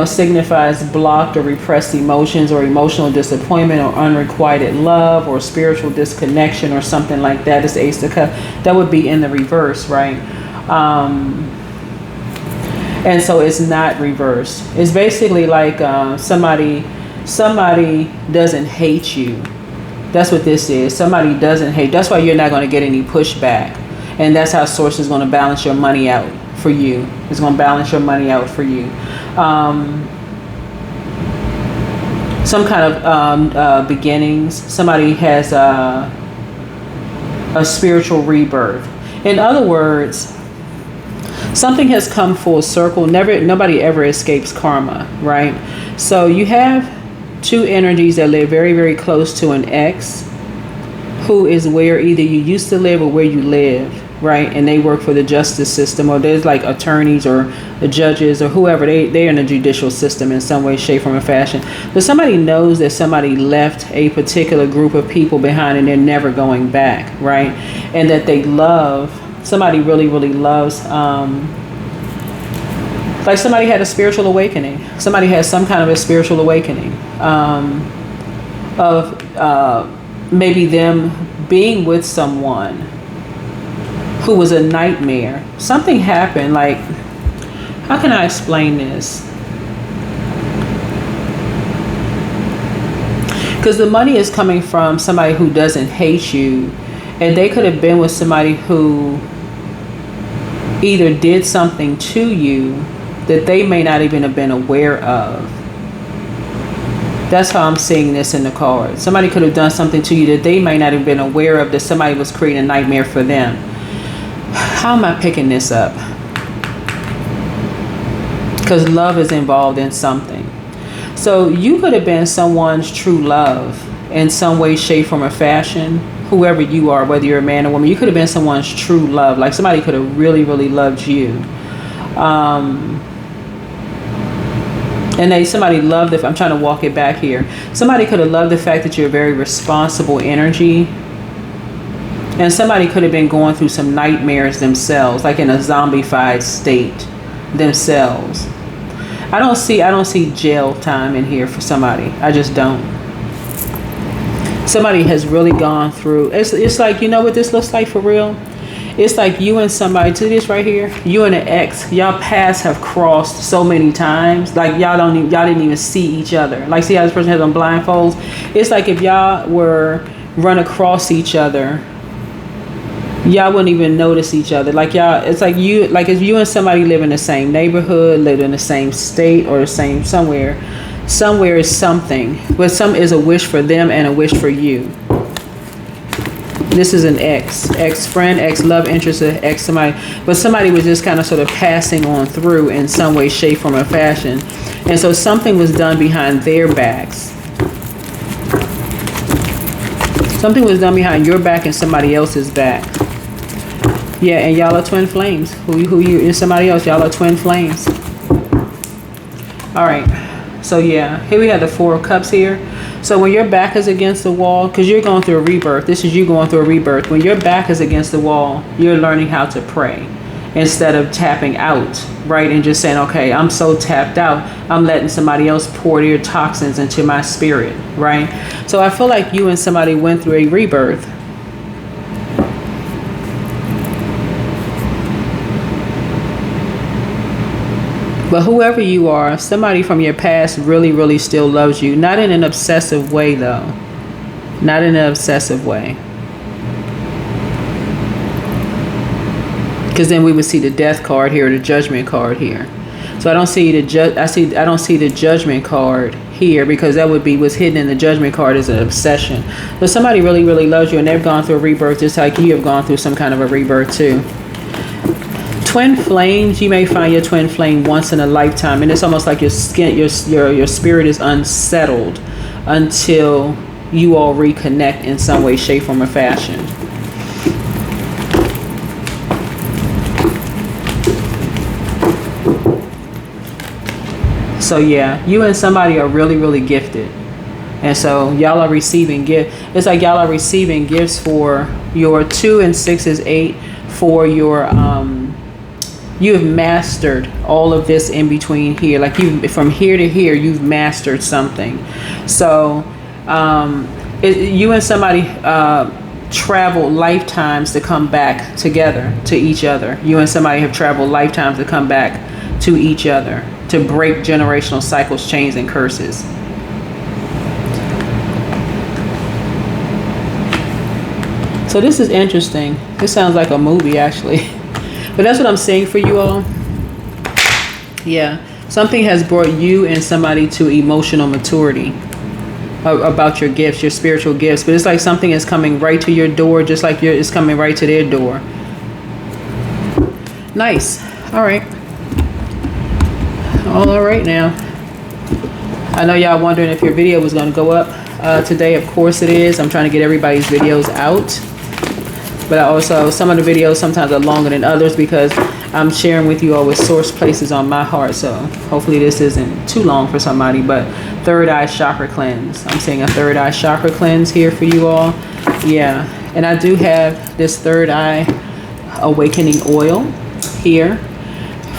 Signifies blocked or repressed emotions or emotional disappointment or unrequited love or spiritual disconnection or something like that. It's Ace of Cups. That would be in the reverse, right? And so it's not reversed. It's basically like somebody doesn't hate you. That's what this is. Somebody doesn't hate. That's why you're not going to get any pushback. And that's how Source is going to balance your money out for you. It's going to balance your money out for you. Some kind of beginnings. Somebody has a spiritual rebirth. In other words, something has come full circle. Nobody ever escapes karma, right? So you have 2 energies that live very, very close to an ex who is where either you used to live or where you live, right? And they work for the justice system, or there's like attorneys or the judges or whoever. They're in the judicial system in some way, shape, form, or fashion. But somebody knows that somebody left a particular group of people behind and they're never going back, right? And that they love, somebody really, really loves, like somebody had a spiritual awakening. Somebody had some kind of a spiritual awakening of maybe them being with someone who was a nightmare. Something happened, like, how can I explain this? Because the money is coming from somebody who doesn't hate you, and they could have been with somebody who either did something to you that they may not even have been aware of. That's how I'm seeing this in the card. Somebody could have done something to you that they might not have been aware of, that somebody was creating a nightmare for them. How am I picking this up? Because love is involved in something. So you could have been someone's true love in some way, shape, form, or fashion. Whoever you are, whether you're a man or woman, you could have been someone's true love. Like somebody could have really, really loved you. And somebody loved it. I'm trying to walk it back here. Somebody could have loved the fact that you're a very responsible energy. And somebody could have been going through some nightmares themselves, like in a zombified state themselves. I don't see jail time in here for somebody. I just don't. Somebody has really gone through. It's like, you know what this looks like for real? It's like you and somebody, to this right here, you and an ex, y'all paths have crossed so many times. Like y'all didn't even see each other. Like, see how this person has on blindfolds? It's like if y'all were run across each other, y'all wouldn't even notice each other. Like y'all, it's like if you and somebody live in the same neighborhood, live in the same state or the same somewhere is something, but some is a wish for them and a wish for you. This is an ex-friend, ex-love interest, ex somebody, but somebody was just kind of sort of passing on through in some way, shape, form, or fashion. And so something was done behind their backs. Something was done behind your back and somebody else's back. Yeah, and y'all are twin flames. Who you and somebody else, y'all are twin flames. All right. So yeah, here we have the Four of Cups here. So when your back is against the wall, because you're going through a rebirth, this is you going through a rebirth. When your back is against the wall, you're learning how to pray instead of tapping out, right? And just saying, okay, I'm so tapped out, I'm letting somebody else pour their toxins into my spirit, right? So I feel like you and somebody went through a rebirth. But whoever you are, somebody from your past really, really still loves you. Not in an obsessive way, though. Not in an obsessive way. Because then we would see the death card here, the judgment card here. So I don't see I don't see the judgment card here, because that would be what's hidden in the judgment card is an obsession. But somebody really, really loves you, and they've gone through a rebirth just like you have gone through some kind of a rebirth too. Twin flames, you may find your twin flame once in a lifetime, and it's almost like your spirit is unsettled until you all reconnect in some way, shape, form, or fashion. So yeah, you and somebody are really, really gifted, and so y'all are receiving gift. It's like y'all are receiving gifts for your 2 and 6 is 8 for your you have mastered all of this in between here. Like you, from here to here, you've mastered something. So you and somebody traveled lifetimes to come back together to each other. You and somebody have traveled lifetimes to come back to each other, to break generational cycles, chains, and curses. So this is interesting. This sounds like a movie, actually. But that's what I'm saying for you all. Yeah. Something has brought you and somebody to emotional maturity about your gifts, your spiritual gifts. But it's like something is coming right to your door, just like it's coming right to their door. Nice. All right. All right now. I know y'all wondering if your video was going to go up today. Of course it is. I'm trying to get everybody's videos out. But also, some of the videos sometimes are longer than others because I'm sharing with you all with source places on my heart. So hopefully this isn't too long for somebody. But third eye chakra cleanse. I'm seeing a third eye chakra cleanse here for you all. Yeah. And I do have this third eye awakening oil here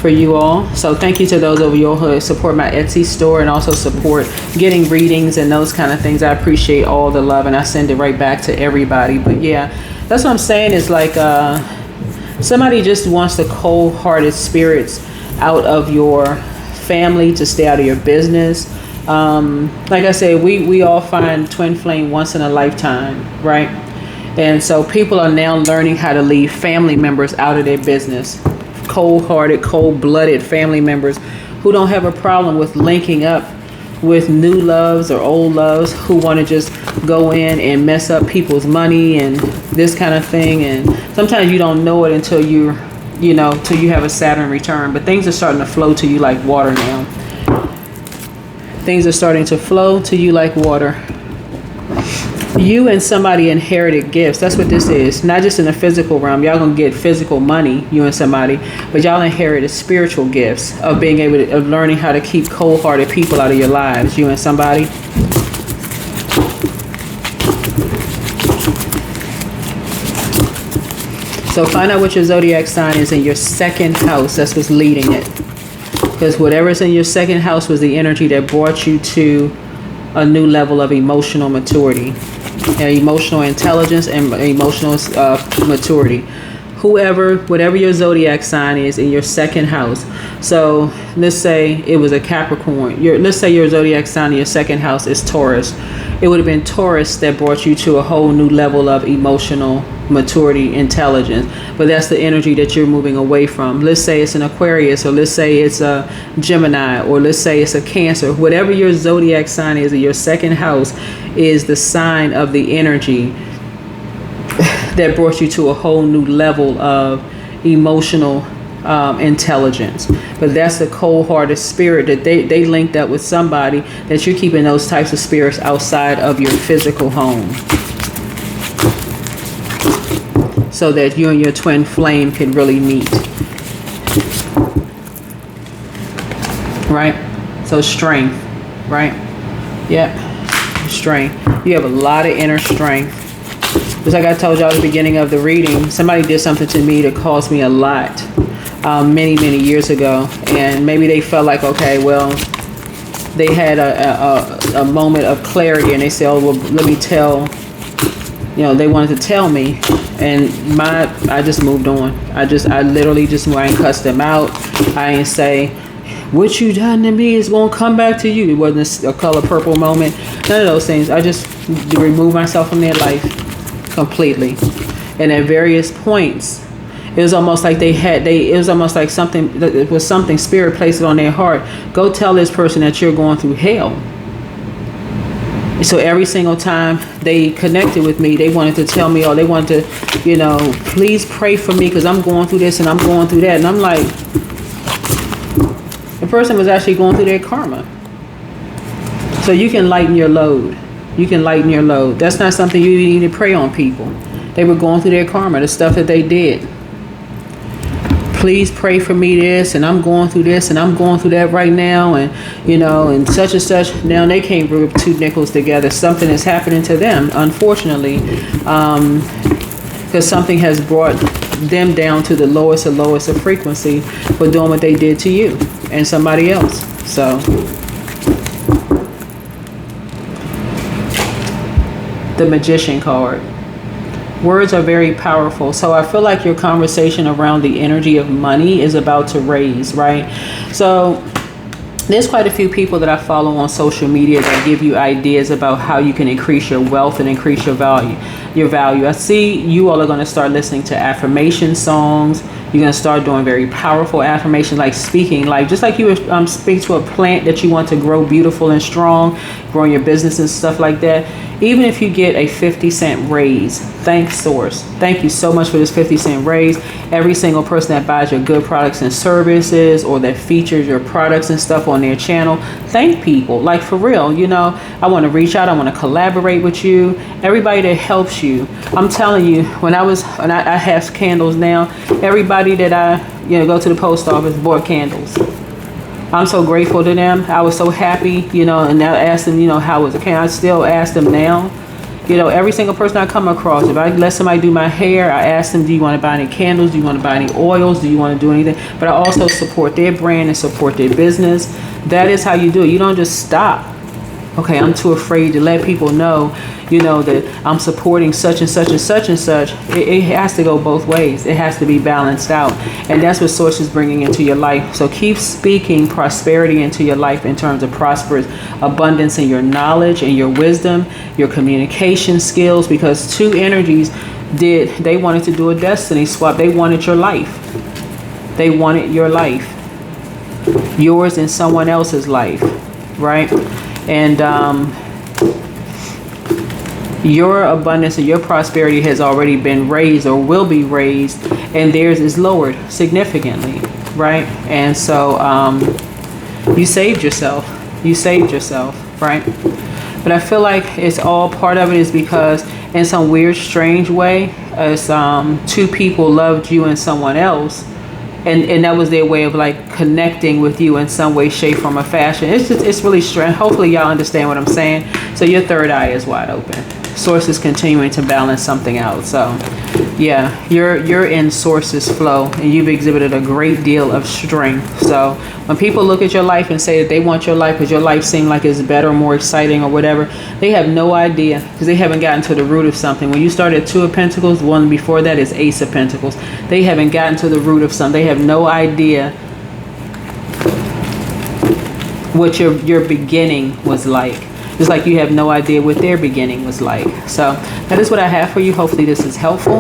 for you all. So thank you to those of you who support my Etsy store and also support getting readings and those kind of things. I appreciate all the love and I send it right back to everybody. But yeah. That's what I'm saying is like somebody just wants the cold-hearted spirits out of your family to stay out of your business. Like I said, we all find twin flame once in a lifetime, right? And so people are now learning how to leave family members out of their business. Cold-hearted, cold-blooded family members who don't have a problem with linking up with new loves or old loves who want to just go in and mess up people's money and this kind of thing. And sometimes you don't know it until till you have a Saturn return. But things are starting to flow to you like water now. Things are starting to flow to you like water. You and somebody inherited gifts. That's what this is. Not just in the physical realm. Y'all gonna get physical money, you and somebody, but y'all inherited spiritual gifts of being able to, of learning how to keep cold-hearted people out of your lives, you and somebody. So find out what your zodiac sign is in your second house. That's what's leading it. Because whatever's in your second house was the energy that brought you to a new level of emotional maturity. emotional intelligence and emotional maturity. Whatever your zodiac sign is in your second house. So let's say it was a Capricorn. Let's say your zodiac sign in your second house is Taurus. It would have been Taurus that brought you to a whole new level of emotional maturity, intelligence. But that's the energy that you're moving away from. Let's say it's an Aquarius, or let's say it's a Gemini, or let's say it's a Cancer. Whatever your zodiac sign is in your second house is the sign of the energy that brought you to a whole new level of emotional intelligence. But that's the cold-hearted spirit that they linked up with somebody, that you're keeping those types of spirits outside of your physical home, so that you and your twin flame can really meet. Right? So strength, right? Yep. Strength. You have a lot of inner strength. Just like I told y'all at the beginning of the reading, somebody did something to me that caused me a lot many years ago. And maybe they felt like, okay, well, they had a moment of clarity, and they said, oh, well, let me tell, they wanted to tell me. And I just moved on. I literally just moved. I ain't cussed them out. I ain't say, what you done to me is gonna come back to you. It wasn't a color purple moment. None of those things. I just removed myself from their life completely. And at various points, it was almost like it was almost like something spirit placed it on their heart. Go tell this person that you're going through hell. So every single time they connected with me, they wanted to tell me, they wanted to, please pray for me because I'm going through this and I'm going through that. And I'm like, the person was actually going through their karma. So you can lighten your load. You can lighten your load. That's not something you need to pray on people. They were going through their karma, the stuff that they did. Please pray for me this, and I'm going through this, and I'm going through that right now, and and such and such. Now they can't group two nickels together. Something is happening to them, unfortunately, because something has brought them down to the lowest of frequency for doing what they did to you and somebody else. So the Magician card. Words are very powerful. So I feel like your conversation around the energy of money is about to raise, right? So there's quite a few people that I follow on social media that give you ideas about how you can increase your wealth and increase your value. I see you all are going to start listening to affirmation songs. You're going to start doing very powerful affirmations, like speaking, like just like you would speak to a plant that you want to grow beautiful and strong, growing your business and stuff like that. Even if you get a 50-cent raise, thanks source. Thank you so much for this 50-cent raise. Every single person that buys your good products and services, or that features your products and stuff on their channel, thank people. Like, for real, I want to reach out. I want to collaborate with you. Everybody that helps you. I'm telling you, when I have candles now, everybody that I go to the post office bought candles. I'm so grateful to them. I was so happy, and I asked them, how was it? Can I still ask them now? Every single person I come across, if I let somebody do my hair, I ask them, do you want to buy any candles? Do you want to buy any oils? Do you want to do anything? But I also support their brand and support their business. That is how you do it. You don't just stop. Okay, I'm too afraid to let people know, that I'm supporting such and such and such and such. It has to go both ways. It has to be balanced out. And that's what Source is bringing into your life. So keep speaking prosperity into your life in terms of prosperous abundance in your knowledge and your wisdom, your communication skills, because two energies they wanted to do a destiny swap. They wanted your life. They wanted your life. Yours and someone else's life, right? And your abundance and your prosperity has already been raised or will be raised, and theirs is lowered significantly, right? And so you saved yourself. Right? But I feel like it's all part of it is because in some weird, strange way, as two people loved you and someone else, and that was their way of like connecting with you in some way, shape, form, or fashion. It's really strange. Hopefully y'all understand what I'm saying. So your third eye is wide open. Source is continuing to balance something out. So Yeah, you're in source's flow, and you've exhibited a great deal of strength. So when people look at your life and say that they want your life because your life seems like it's better, more exciting, or whatever, they have no idea because they haven't gotten to the root of something. When you start at Two of Pentacles, the one before that is Ace of Pentacles. They haven't gotten to the root of something. They have no idea what your beginning was like. Just like you have no idea what their beginning was like. So that is what I have for you. Hopefully this is helpful.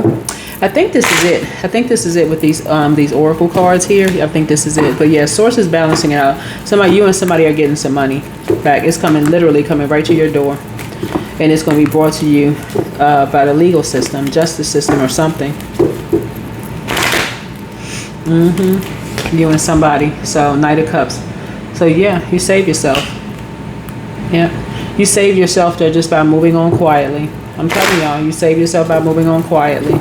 I think this is it. I think this is it with these oracle cards here. I think this is it. But yeah, source is balancing it out. You and somebody are getting some money back. It's literally coming right to your door. And it's going to be brought to you by the legal system, justice system or something. You and somebody. So Knight of Cups. So yeah, you save yourself. Yeah. You save yourself there just by moving on quietly. I'm telling y'all, you save yourself by moving on quietly.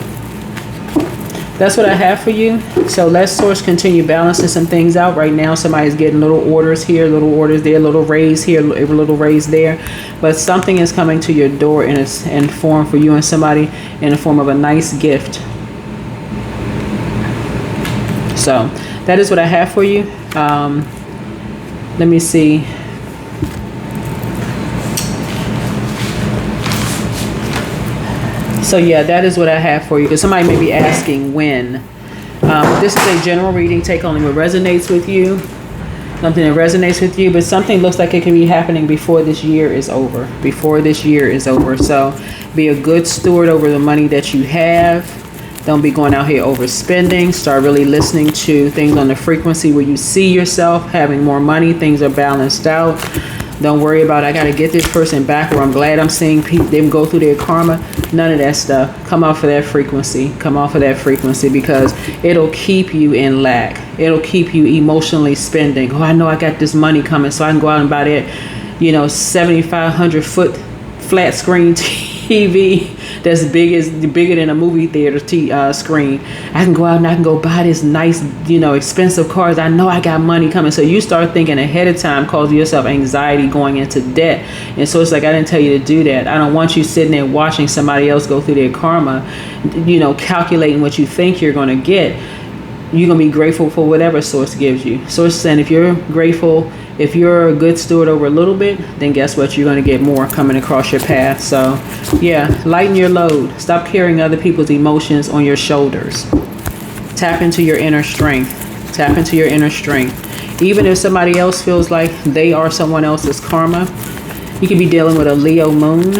That's what I have for you. So let source continue balancing some things out. Right now, somebody's getting little orders here, little orders there, little raise here, little raise there. But something is coming to your door in form for you and somebody in the form of a nice gift. So that is what I have for you. Let me see. So yeah, that is what I have for you. Because somebody may be asking when. This is a general reading. Take only what resonates with you. Something that resonates with you. But something looks like it can be happening before this year is over. Before this year is over. So be a good steward over the money that you have. Don't be going out here overspending. Start really listening to things on the frequency where you see yourself having more money. Things are balanced out. Don't worry about, I got to get this person back, or I'm glad I'm seeing them go through their karma. None of that stuff. Come off of that frequency. Come off of that frequency, because it'll keep you in lack. It'll keep you emotionally spending. Oh, I know I got this money coming, so I can go out and buy that, 7,500 foot flat screen TV that's bigger than a movie theater screen. I can go out and I can go buy this nice, expensive cars. I know I got money coming. So you start thinking ahead of time, causing yourself anxiety going into debt. And so it's like, I didn't tell you to do that. I don't want you sitting there watching somebody else go through their karma, calculating what you think you're going to get. You're going to be grateful for whatever source gives you. Source saying if you're grateful, if you're a good steward over a little bit, then guess what? You're going to get more coming across your path. So yeah, lighten your load. Stop carrying other people's emotions on your shoulders. Tap into your inner strength. Tap into your inner strength. Even if somebody else feels like they are someone else's karma, you could be dealing with a Leo moon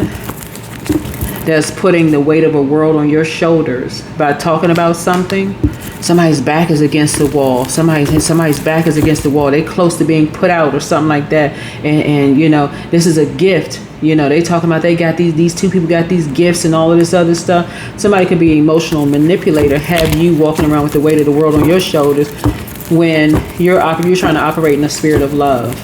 that's putting the weight of a world on your shoulders by talking about something. Somebody's back is against the wall. Somebody's back is against the wall. They're close to being put out or something like that. And this is a gift. They talking about they got these two people got these gifts and all of this other stuff. Somebody could be an emotional manipulator, have you walking around with the weight of the world on your shoulders when you're trying to operate in the spirit of love.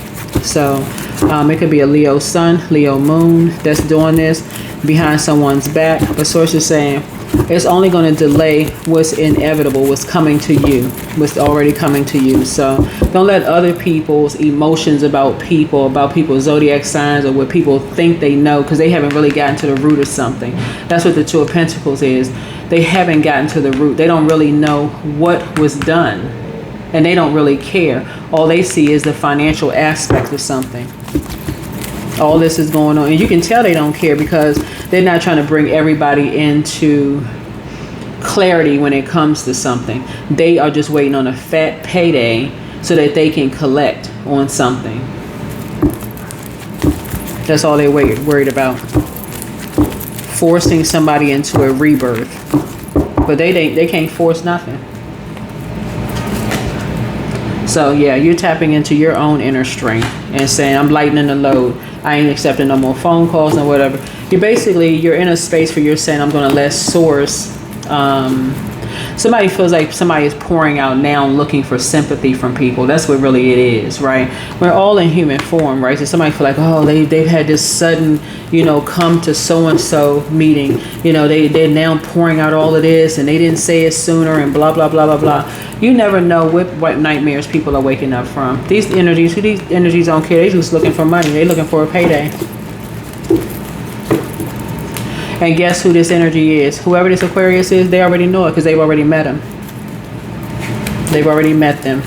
So it could be a Leo sun, Leo moon that's doing this behind someone's back. But source is saying it's only going to delay what's inevitable, what's coming to you, what's already coming to you. So don't let other people's emotions about people's zodiac signs or what people think they know, because they haven't really gotten to the root of something. That's what the Two of Pentacles is. They haven't gotten to the root. They don't really know what was done, and they don't really care. All they see is the financial aspect of something. All this is going on, and you can tell they don't care because they're not trying to bring everybody into clarity when it comes to something. They are just waiting on a fat payday so that they can collect on something. That's all they're worried about. Forcing somebody into a rebirth, but they can't force nothing. So yeah, you're tapping into your own inner strength and saying, I'm lightening the load. I ain't accepting no more phone calls or whatever. You're in a space where you're saying, I'm going to let source. Somebody feels like somebody is pouring out now looking for sympathy from people. That's what really it is, right? We're all in human form, right? So somebody feel like, oh, they've had this sudden, come to so-and-so meeting. They're now pouring out all of this and they didn't say it sooner and blah, blah, blah, blah, blah. You never know what nightmares people are waking up from. These energies don't care. They're just looking for money. They're looking for a payday. And guess who this energy is? Whoever this Aquarius is, they already know it because they've already met him. They've already met them.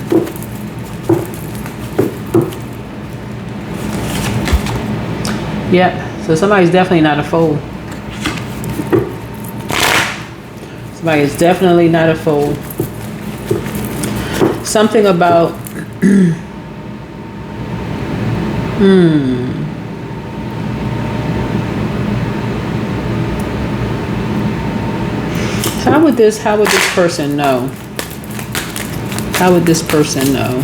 Yep. So somebody's definitely not a fool. Somebody is definitely not a fool. Something about How would this person know? How would this person know?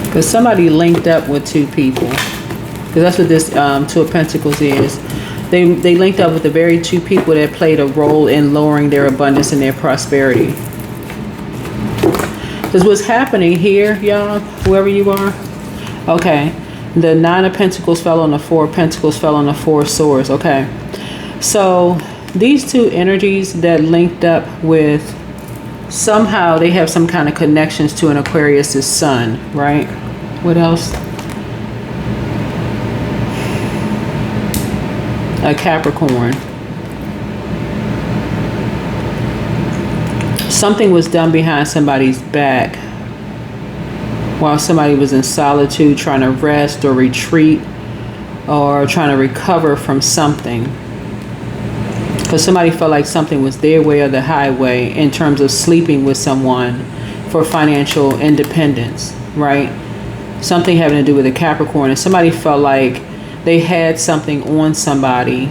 Because somebody linked up with two people. Because that's what this Two of Pentacles is. They linked up with the very two people that played a role in lowering their abundance and their prosperity. Because what's happening here, y'all, whoever you are, okay, the Nine of Pentacles fell on the Four of Pentacles, fell on the Four of Swords, okay. So these two energies that linked up with, somehow they have some kind of connections to an Aquarius's sun, right? What else? A Capricorn. Something was done behind somebody's back while somebody was in solitude, trying to rest or retreat or trying to recover from something. Because somebody felt like something was their way or the highway in terms of sleeping with someone for financial independence, right? Something having to do with a Capricorn, and somebody felt like they had something on somebody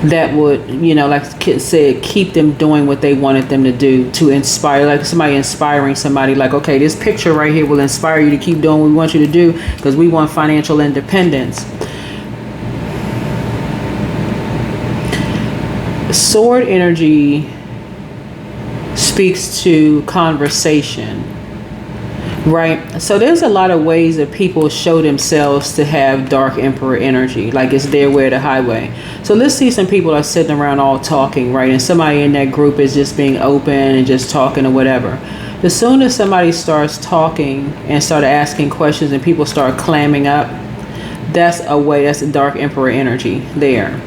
that would, you know, like Kit said, keep them doing what they wanted them to do, to inspire, like somebody inspiring somebody, like, okay, this picture right here will inspire you to keep doing what we want you to do because we want financial independence. Sword energy speaks to conversation, right? So there's a lot of ways that people show themselves to have dark emperor energy, like it's their way or the highway. So let's see, some people are sitting around all talking, right? And somebody in that group is just being open and just talking or whatever. As soon as somebody starts talking and start asking questions and people start clamming up, that's a way, that's a dark emperor energy there.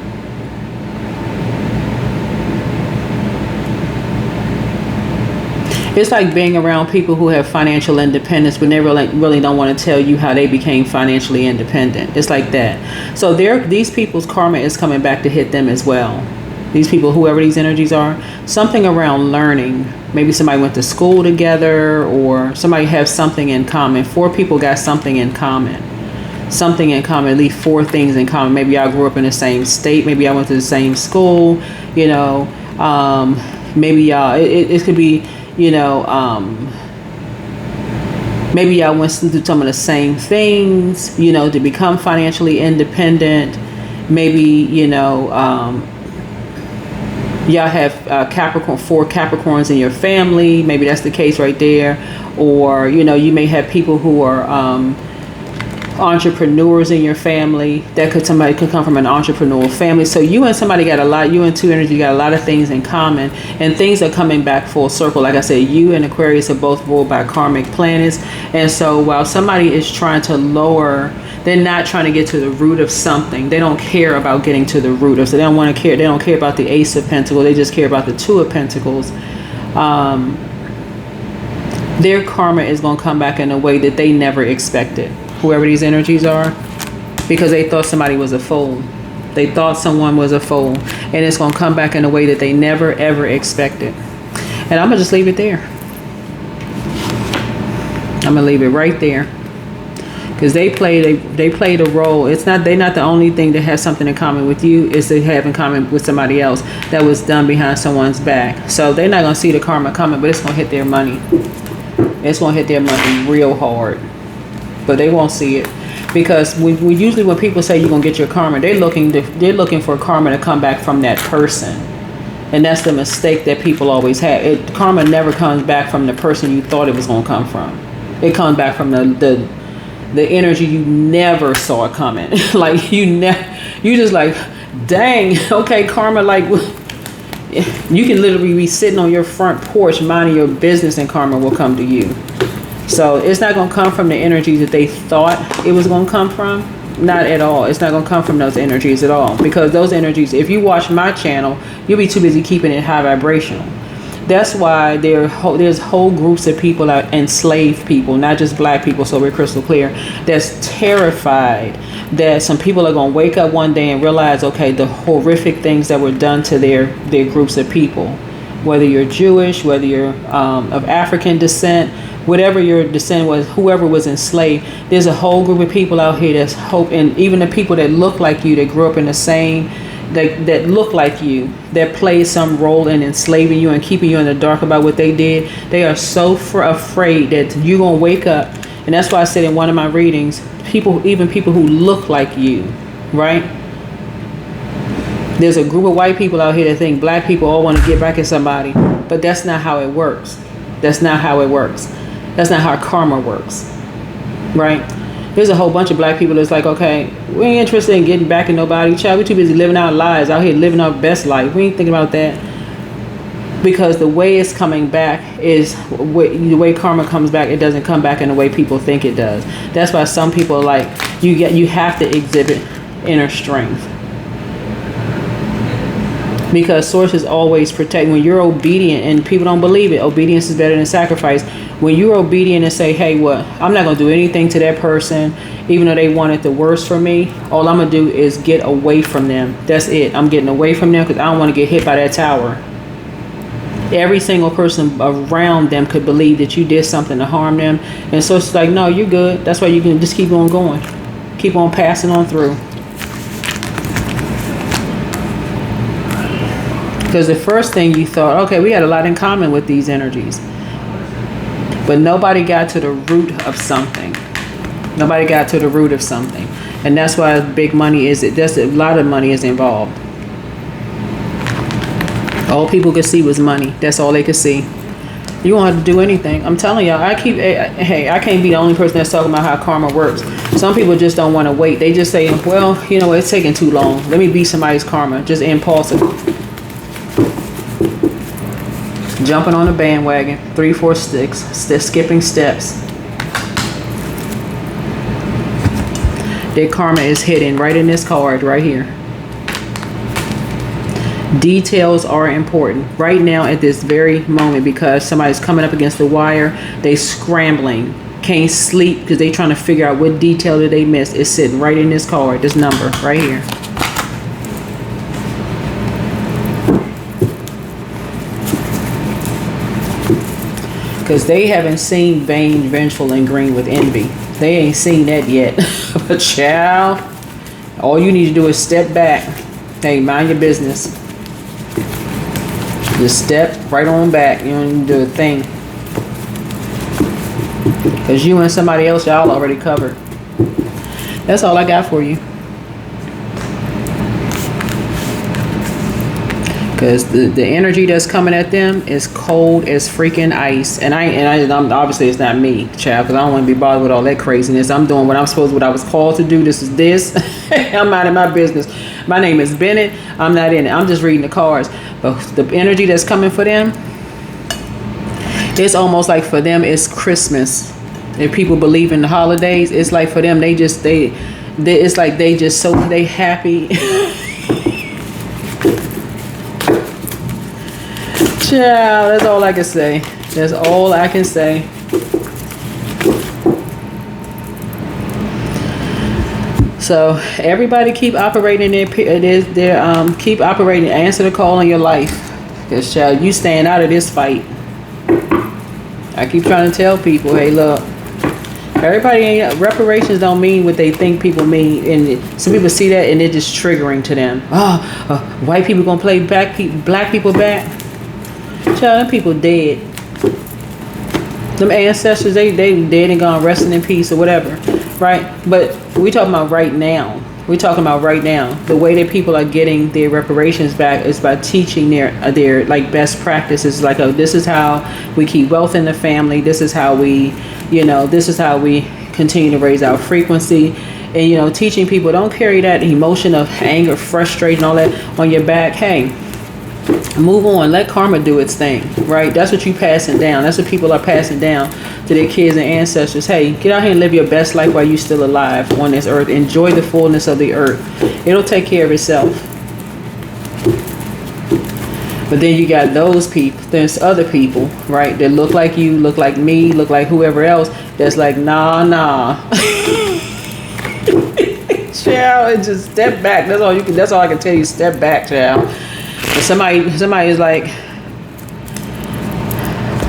It's like being around people who have financial independence, but they really don't want to tell you how they became financially independent. It's like that. So these people's karma is coming back to hit them as well. These people, whoever these energies are, something around learning. Maybe somebody went to school together, or somebody has something in common. 4 people got something in common. Something in common, at least 4 things in common. Maybe y'all grew up in the same state. Maybe y'all went to the same school. You know, maybe y'all, it could be, you know, maybe y'all went through some of the same things, you know, to become financially independent. Maybe, you know, y'all have Capricorn, 4 Capricorns in your family. Maybe that's the case right there. Or, you know, you may have people who are entrepreneurs in your family. Somebody could come from an entrepreneurial family. So you and somebody got a lot, you and two energy got a lot of things in common, and things are coming back full circle. Like I said, you and Aquarius are both ruled by karmic planets. And so while somebody is trying to lower, they're not trying to get to the root of something. They don't care about getting to the root of, so they don't want to care. They don't care about the Ace of Pentacles. They just care about the Two of Pentacles. Their karma is going to come back in a way that they never expected. Whoever these energies are, because they thought somebody was a fool. They thought someone was a fool, and it's going to come back in a way that they never ever expected. And I'm gonna just leave it there. I'm gonna leave it right there, because they played a role. They're not the only thing that has something in common with you. It's they have in common with somebody else that was done behind someone's back. So they're not gonna see the karma coming, but it's gonna hit their money. It's gonna hit their money real hard. But they won't see it, because we usually, when people say you're gonna get your karma, they're looking for karma to come back from that person, and that's the mistake that people always have. Karma never comes back from the person you thought it was gonna come from. It comes back from the energy you never saw it coming. Like you just like, dang, okay, karma. Like you can literally be sitting on your front porch minding your business, and karma will come to you. So it's not going to come from the energy that they thought it was going to come from. Not at all. It's not going to come from those energies at all, because those energies, if you watch my channel, you'll be too busy keeping it high vibrational. That's why there's whole groups of people out, enslaved people, not just black people, so we're crystal clear, that's terrified that some people are going to wake up one day and realize, okay, the horrific things that were done to their groups of people, whether you're Jewish, whether you're of African descent, whatever your descent was, whoever was enslaved, there's a whole group of people out here that's hope, and even the people that look like you, that grew up in the same, that look like you, that played some role in enslaving you and keeping you in the dark about what they did. They are so afraid that you're going to wake up. And that's why I said in one of my readings, even people who look like you, right? There's a group of white people out here that think black people all want to get back at somebody, but that's not how it works. That's not how it works. That's not how karma works, right? There's a whole bunch of black people that's like, okay, we ain't interested in getting back at nobody. Child, we too busy living our lives out here, living our best life. We ain't thinking about that. Because the way it's coming back is the way karma comes back. It doesn't come back in the way people think it does. That's why some people are like, you have to exhibit inner strength. Because source is always protect. When you're obedient, and people don't believe it, obedience is better than sacrifice. When you're obedient and say, hey, I'm not going to do anything to that person, even though they wanted the worst for me, all I'm going to do is get away from them. That's it. I'm getting away from them because I don't want to get hit by that tower. Every single person around them could believe that you did something to harm them. And so it's like, no, you're good. That's why you can just keep on going. Keep on passing on through. Because the first thing you thought, okay, we had a lot in common with these energies. But nobody got to the root of something. Nobody got to the root of something. And that's why big money is, a lot of money is involved. All people could see was money. That's all they could see. You don't have to do anything. I'm telling y'all, I can't be the only person that's talking about how karma works. Some people just don't want to wait. They just say, well, you know, it's taking too long. Let me beat somebody's karma. Just impulsive. Jumping on the bandwagon, 3, 4 sticks, skipping steps. Their karma is hidden right in this card right here. Details are important right now at this very moment, because somebody's coming up against the wire. They scrambling, can't sleep because they trying to figure out what detail did they miss. It's sitting right in this card, this number right here. Because they haven't seen vain, vengeful, and green with envy. They ain't seen that yet. But child, all you need to do is step back. Hey, mind your business. Just step right on back. You don't need to do a thing. Because you and somebody else, y'all already covered. That's all I got for you. Because the energy that's coming at them is cold as freaking ice. And I'm obviously it's not me, child, because I don't want to be bothered with all that craziness. I'm doing what I was called to do. This is this. I'm out of my business. My name is Bennett. I'm not in it. I'm just reading the cards. But the energy that's coming for them, it's almost like for them it's Christmas. If people believe in the holidays, it's like for them it's like they happy. Child, that's all I can say. That's all I can say. So everybody keep operating keep operating. Answer the call in your life, because child, you staying out of this fight. I keep trying to tell people, hey, look, reparations don't mean what they think people mean, and some people see that and it's just triggering to them. White people gonna play black people back. Child, them people dead. Them ancestors, they dead and gone, resting in peace or whatever, right? But we talking about right now. We're talking about right now. The way that people are getting their reparations back is by teaching their like best practices. Like, oh, this is how we keep wealth in the family. This is how we, this is how we continue to raise our frequency. And, teaching people, don't carry that emotion of anger, frustration, all that on your back. Hey, Move on. Let karma do its thing, right? That's what you passing down. That's what people are passing down to their kids and ancestors. Hey, get out here and live your best life while you're still alive on this earth. Enjoy the fullness of the earth. It'll take care of itself. But then you got those people, there's other people, right, that look like you, look like me, look like whoever else, that's like, nah. Child, and just step back. That's all I can tell you. Step back, child. And somebody is like,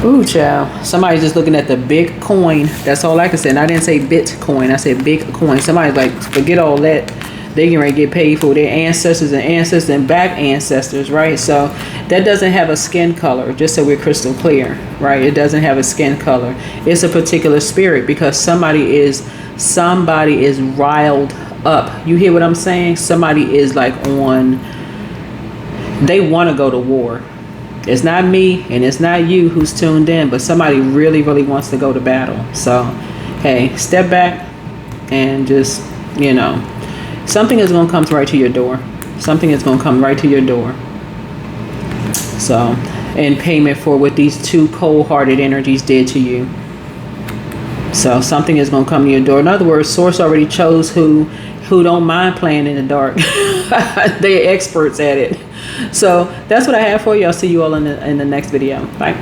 ooh, child. Somebody's just looking at the big coin. That's all I can say. And I didn't say Bitcoin. I said big coin. Somebody's like, forget all that. They can get paid for their ancestors and back ancestors, right? So that doesn't have a skin color, just so we're crystal clear, right? It doesn't have a skin color. It's a particular spirit, because somebody is riled up. You hear what I'm saying? Somebody is like they want to go to war. It's not me and it's not you who's tuned in, but somebody really, really wants to go to battle. So, hey, step back and just, something is going to come right to your door. Something is going to come right to your door. So, in payment for what these two cold-hearted energies did to you. So, something is going to come to your door. In other words, Source already chose who don't mind playing in the dark. They're experts at it. So, that's what I have for you. I'll see you all in the next video. Bye.